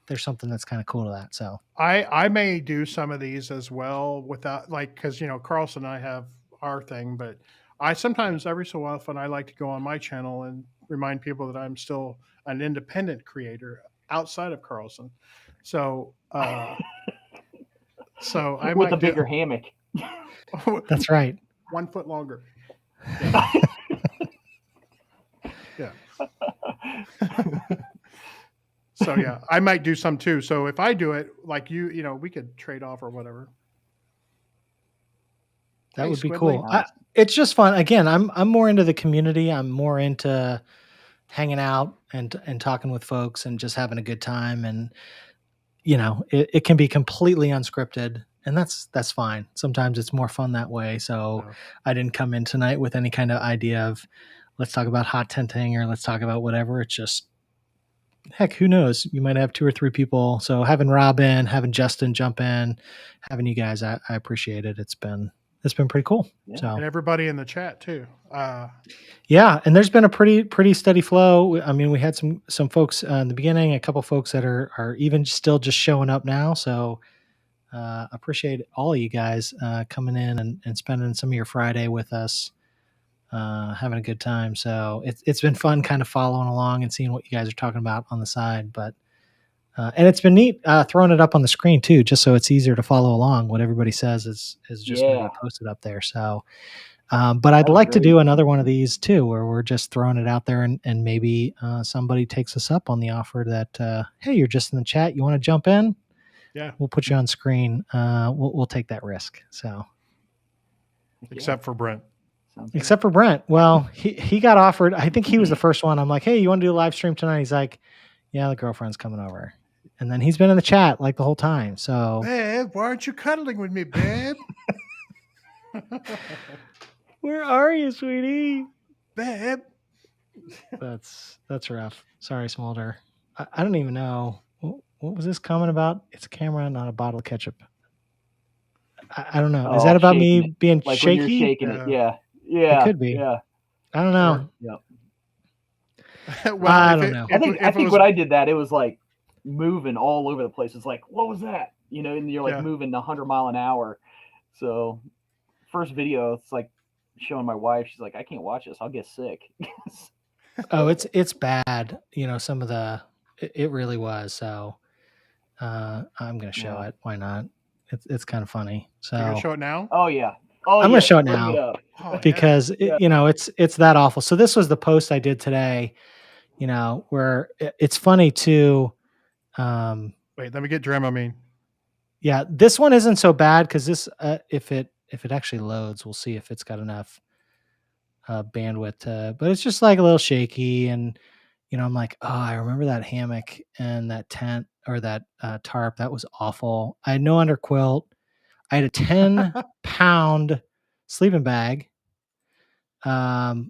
There's something that's kind of cool to that. So I may do some of these as well without like because Carlson and I have our thing, but I sometimes every so often I like to go on my channel and remind people that I'm still an independent creator outside of Carlson. So so I With might a bigger hammock. that's right. 1 foot longer. Yeah. So yeah, I might do some too. So if I do it, like we could trade off or whatever. That Hey, would be Squidly. cool. It's just fun. Again, I'm more into the community. I'm more into hanging out and talking with folks and just having a good time. And it can be completely unscripted, and that's fine. Sometimes it's more fun that way. So Yeah. I didn't come in tonight with any kind of idea of let's talk about hot tenting or let's talk about whatever. It's just heck, who knows? You might have 2 or 3 people. So having Robin, having Justin jump in, having you guys, I appreciate it. It's been pretty cool. Yeah. So And everybody in the chat too. yeah, and there's been a pretty steady flow. I mean, we had some folks in the beginning, a couple folks that are even still just showing up now. So appreciate all of you guys coming in and spending some of your Friday with us, having a good time. So it's been fun kind of following along and seeing what you guys are talking about on the side. But and it's been neat throwing it up on the screen too, just so it's easier to follow along. What everybody says is just going to be posted up there. So. But I'd like to do another one of these too, where we're just throwing it out there and maybe somebody takes us up on the offer that, hey, you're just in the chat. You want to jump in? Yeah. We'll put you on screen. We'll take that risk. So, Except for Brent. Except for Brent. Well, he got offered. I think he was the first one. I'm like, hey, you want to do a live stream tonight? He's like, yeah, the girlfriend's coming over. And then he's been in the chat like the whole time. So, babe, why aren't you cuddling with me, babe? Where are you, sweetie? Babe. That's rough. Sorry, Smolder. I don't even know. What was this comment about? It's a camera, not a bottle of ketchup. I don't know. Is that about me Shaking it. being Like when you're shaky? shaking it. Yeah. Yeah. It could be. Yeah. I don't know. Yeah. Well, I if don't it, know. if, I think if it was, when I did that, it was like moving all over the place. It's like, what was that? You know, and you're like Yeah. moving 100 mile an hour. So first video, it's like showing my wife. She's like, I can't watch this. I'll get sick. Oh, it's bad. You know, some of the it really was. So I'm gonna show Yeah. it. Why not? It's kind of funny. So you're gonna show it now? Oh yeah. Oh, I'm gonna yes, show it bring now. it up. Oh, yeah. Because Yeah. you know it's that awful. So this was the post I did today. You know, where it's funny too. Wait, let me get Dramamine. Yeah, this one isn't so bad because this if it actually loads, we'll see if it's got enough bandwidth. But it's just like a little shaky, and you know, I'm like, oh, I remember that hammock and that tent or that tarp. That was awful. I had no under quilt. I had a 10-pound sleeping bag. So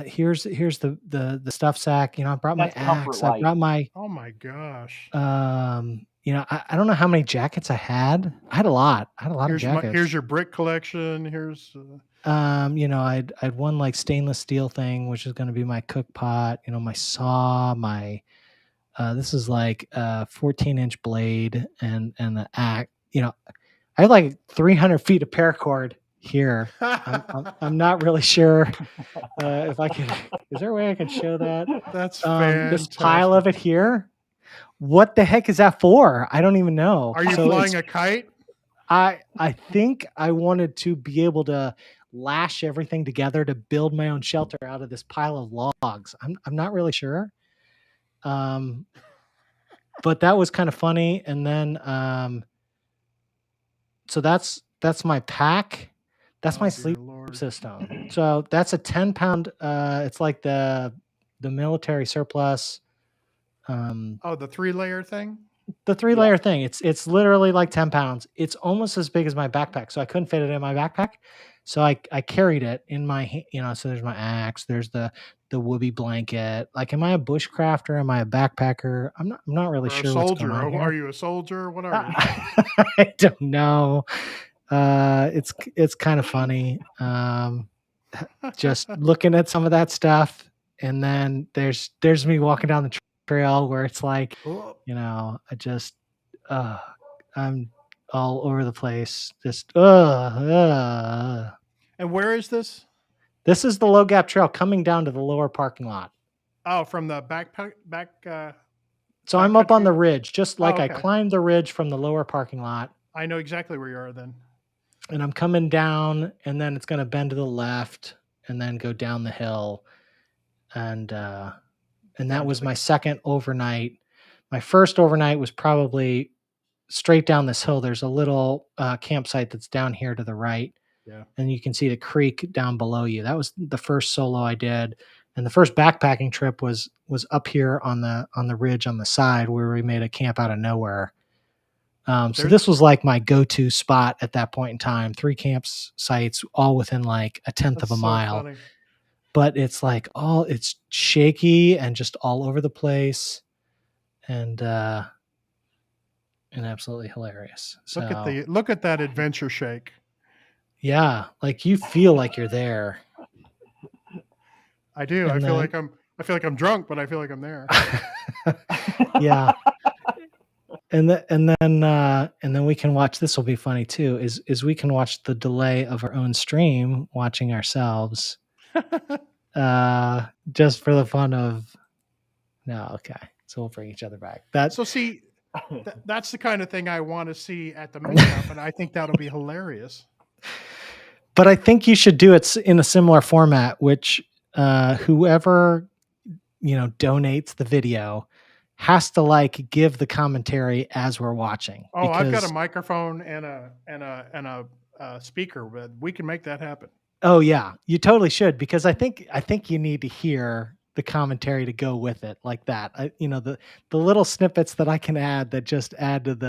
here's the stuff sack. You know, I brought my That's comfort axe. I light. brought my Oh my gosh. you know, I don't know how many jackets I had. I had a lot. I had a lot of jackets. Here's your brick collection. Here's you know, I'd one like stainless steel thing, which is going to be my cook pot. You know, my saw, my this is like a 14-inch blade and the axe. You know, I had like 300 feet of paracord here. I'm not really sure if I can. Is there a way I can show that? That's fantastic. This pile of it here. What the heck is that for? I don't even know. Are you flying a kite? I think I wanted to be able to lash everything together to build my own shelter out of this pile of logs. I'm not really sure. But that was kind of funny. And then so that's my pack. That's my sleep system. So that's a 10-pound it's like the military surplus. Oh, the 3-layer thing? The 3-layer thing. It's literally like 10 pounds. It's almost as big as my backpack. So I couldn't fit it in my backpack. So I carried it in my, you know, so there's my axe, there's the whoopee blanket. Like, am I a bushcrafter? Am I a backpacker? I'm not really Or sure a what's soldier. going on here. Are you a soldier? What are you? I don't know. It's kind of funny. Just looking at some of that stuff, and then there's me walking down the trail where it's like, you know, I'm all over the place. Just And where is this? This is the Low Gap Trail coming down to the lower parking lot. Oh, from the back. So I'm up on the ridge, just like okay. I climbed the ridge from the lower parking lot. I know exactly where you are then. And I'm coming down, and then it's going to bend to the left, and then go down the hill, and that was my second overnight. My first overnight was probably straight down this hill. There's a little campsite that's down here to the right. Yeah. And you can see the creek down below you. That was the first solo I did. And the first backpacking trip was up here on the ridge on the side where we made a camp out of nowhere. So this was like my go-to spot at that point in time. 3 campsites, all within like a tenth of a mile. Funny. But it's like it's shaky and just all over the place, and absolutely hilarious. So Look at that adventure shake. Yeah, like you feel like you're there. I do. I feel like I'm drunk, but I feel like I'm there. Yeah. And then we can watch. This will be funny too. Is we can watch the delay of our own stream, watching ourselves, just for the fun of. No, okay. So we'll bring each other back. So see, that's the kind of thing I want to see at the meetup, and I think that'll be hilarious. But I think you should do it in a similar format, which whoever donates the video has to like give the commentary as we're watching. Oh, I've got a microphone and a speaker, but we can make that happen. Oh yeah, you totally should, because I think you need to hear the commentary to go with it like that. The little snippets that I can add that just add to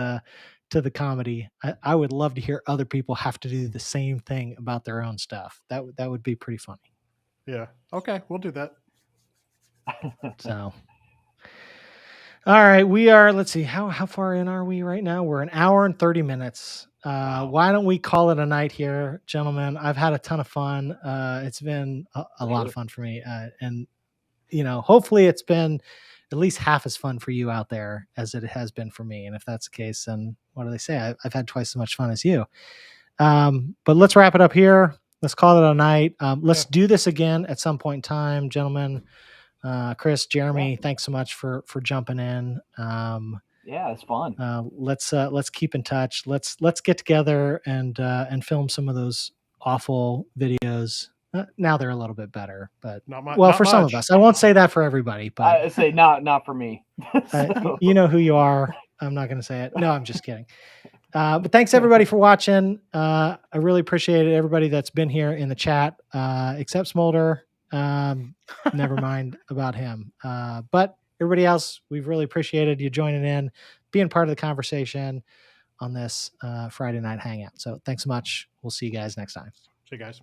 to the comedy. I would love to hear other people have to do the same thing about their own stuff. That would be pretty funny. Yeah. Okay, we'll do that. So, all right, we are. Let's see, how far in are we right now? We're an hour and 30 minutes. Wow. Why don't we call it a night here, gentlemen? I've had a ton of fun. It's been a lot of fun for me, and hopefully it's been at least half as fun for you out there as it has been for me. And if that's the case, then what do they say? I've had twice as much fun as you. But let's wrap it up here. Let's call it a night. Let's do this again at some point in time, gentlemen. Chris, Jeremy, thanks so much for jumping in. Yeah, it's fun. Let's keep in touch. Let's get together and film some of those awful videos. Now they're a little bit better, but for some of us, I won't say that for everybody, but I say not for me. you know who you are. I'm not going to say it. No, I'm just kidding. But thanks everybody for watching. I really appreciate it. Everybody that's been here in the chat, except Smolder. Never mind about him. But everybody else, we've really appreciated you joining in, being part of the conversation on this Friday night hangout. So thanks so much. We'll see you guys next time. See you guys.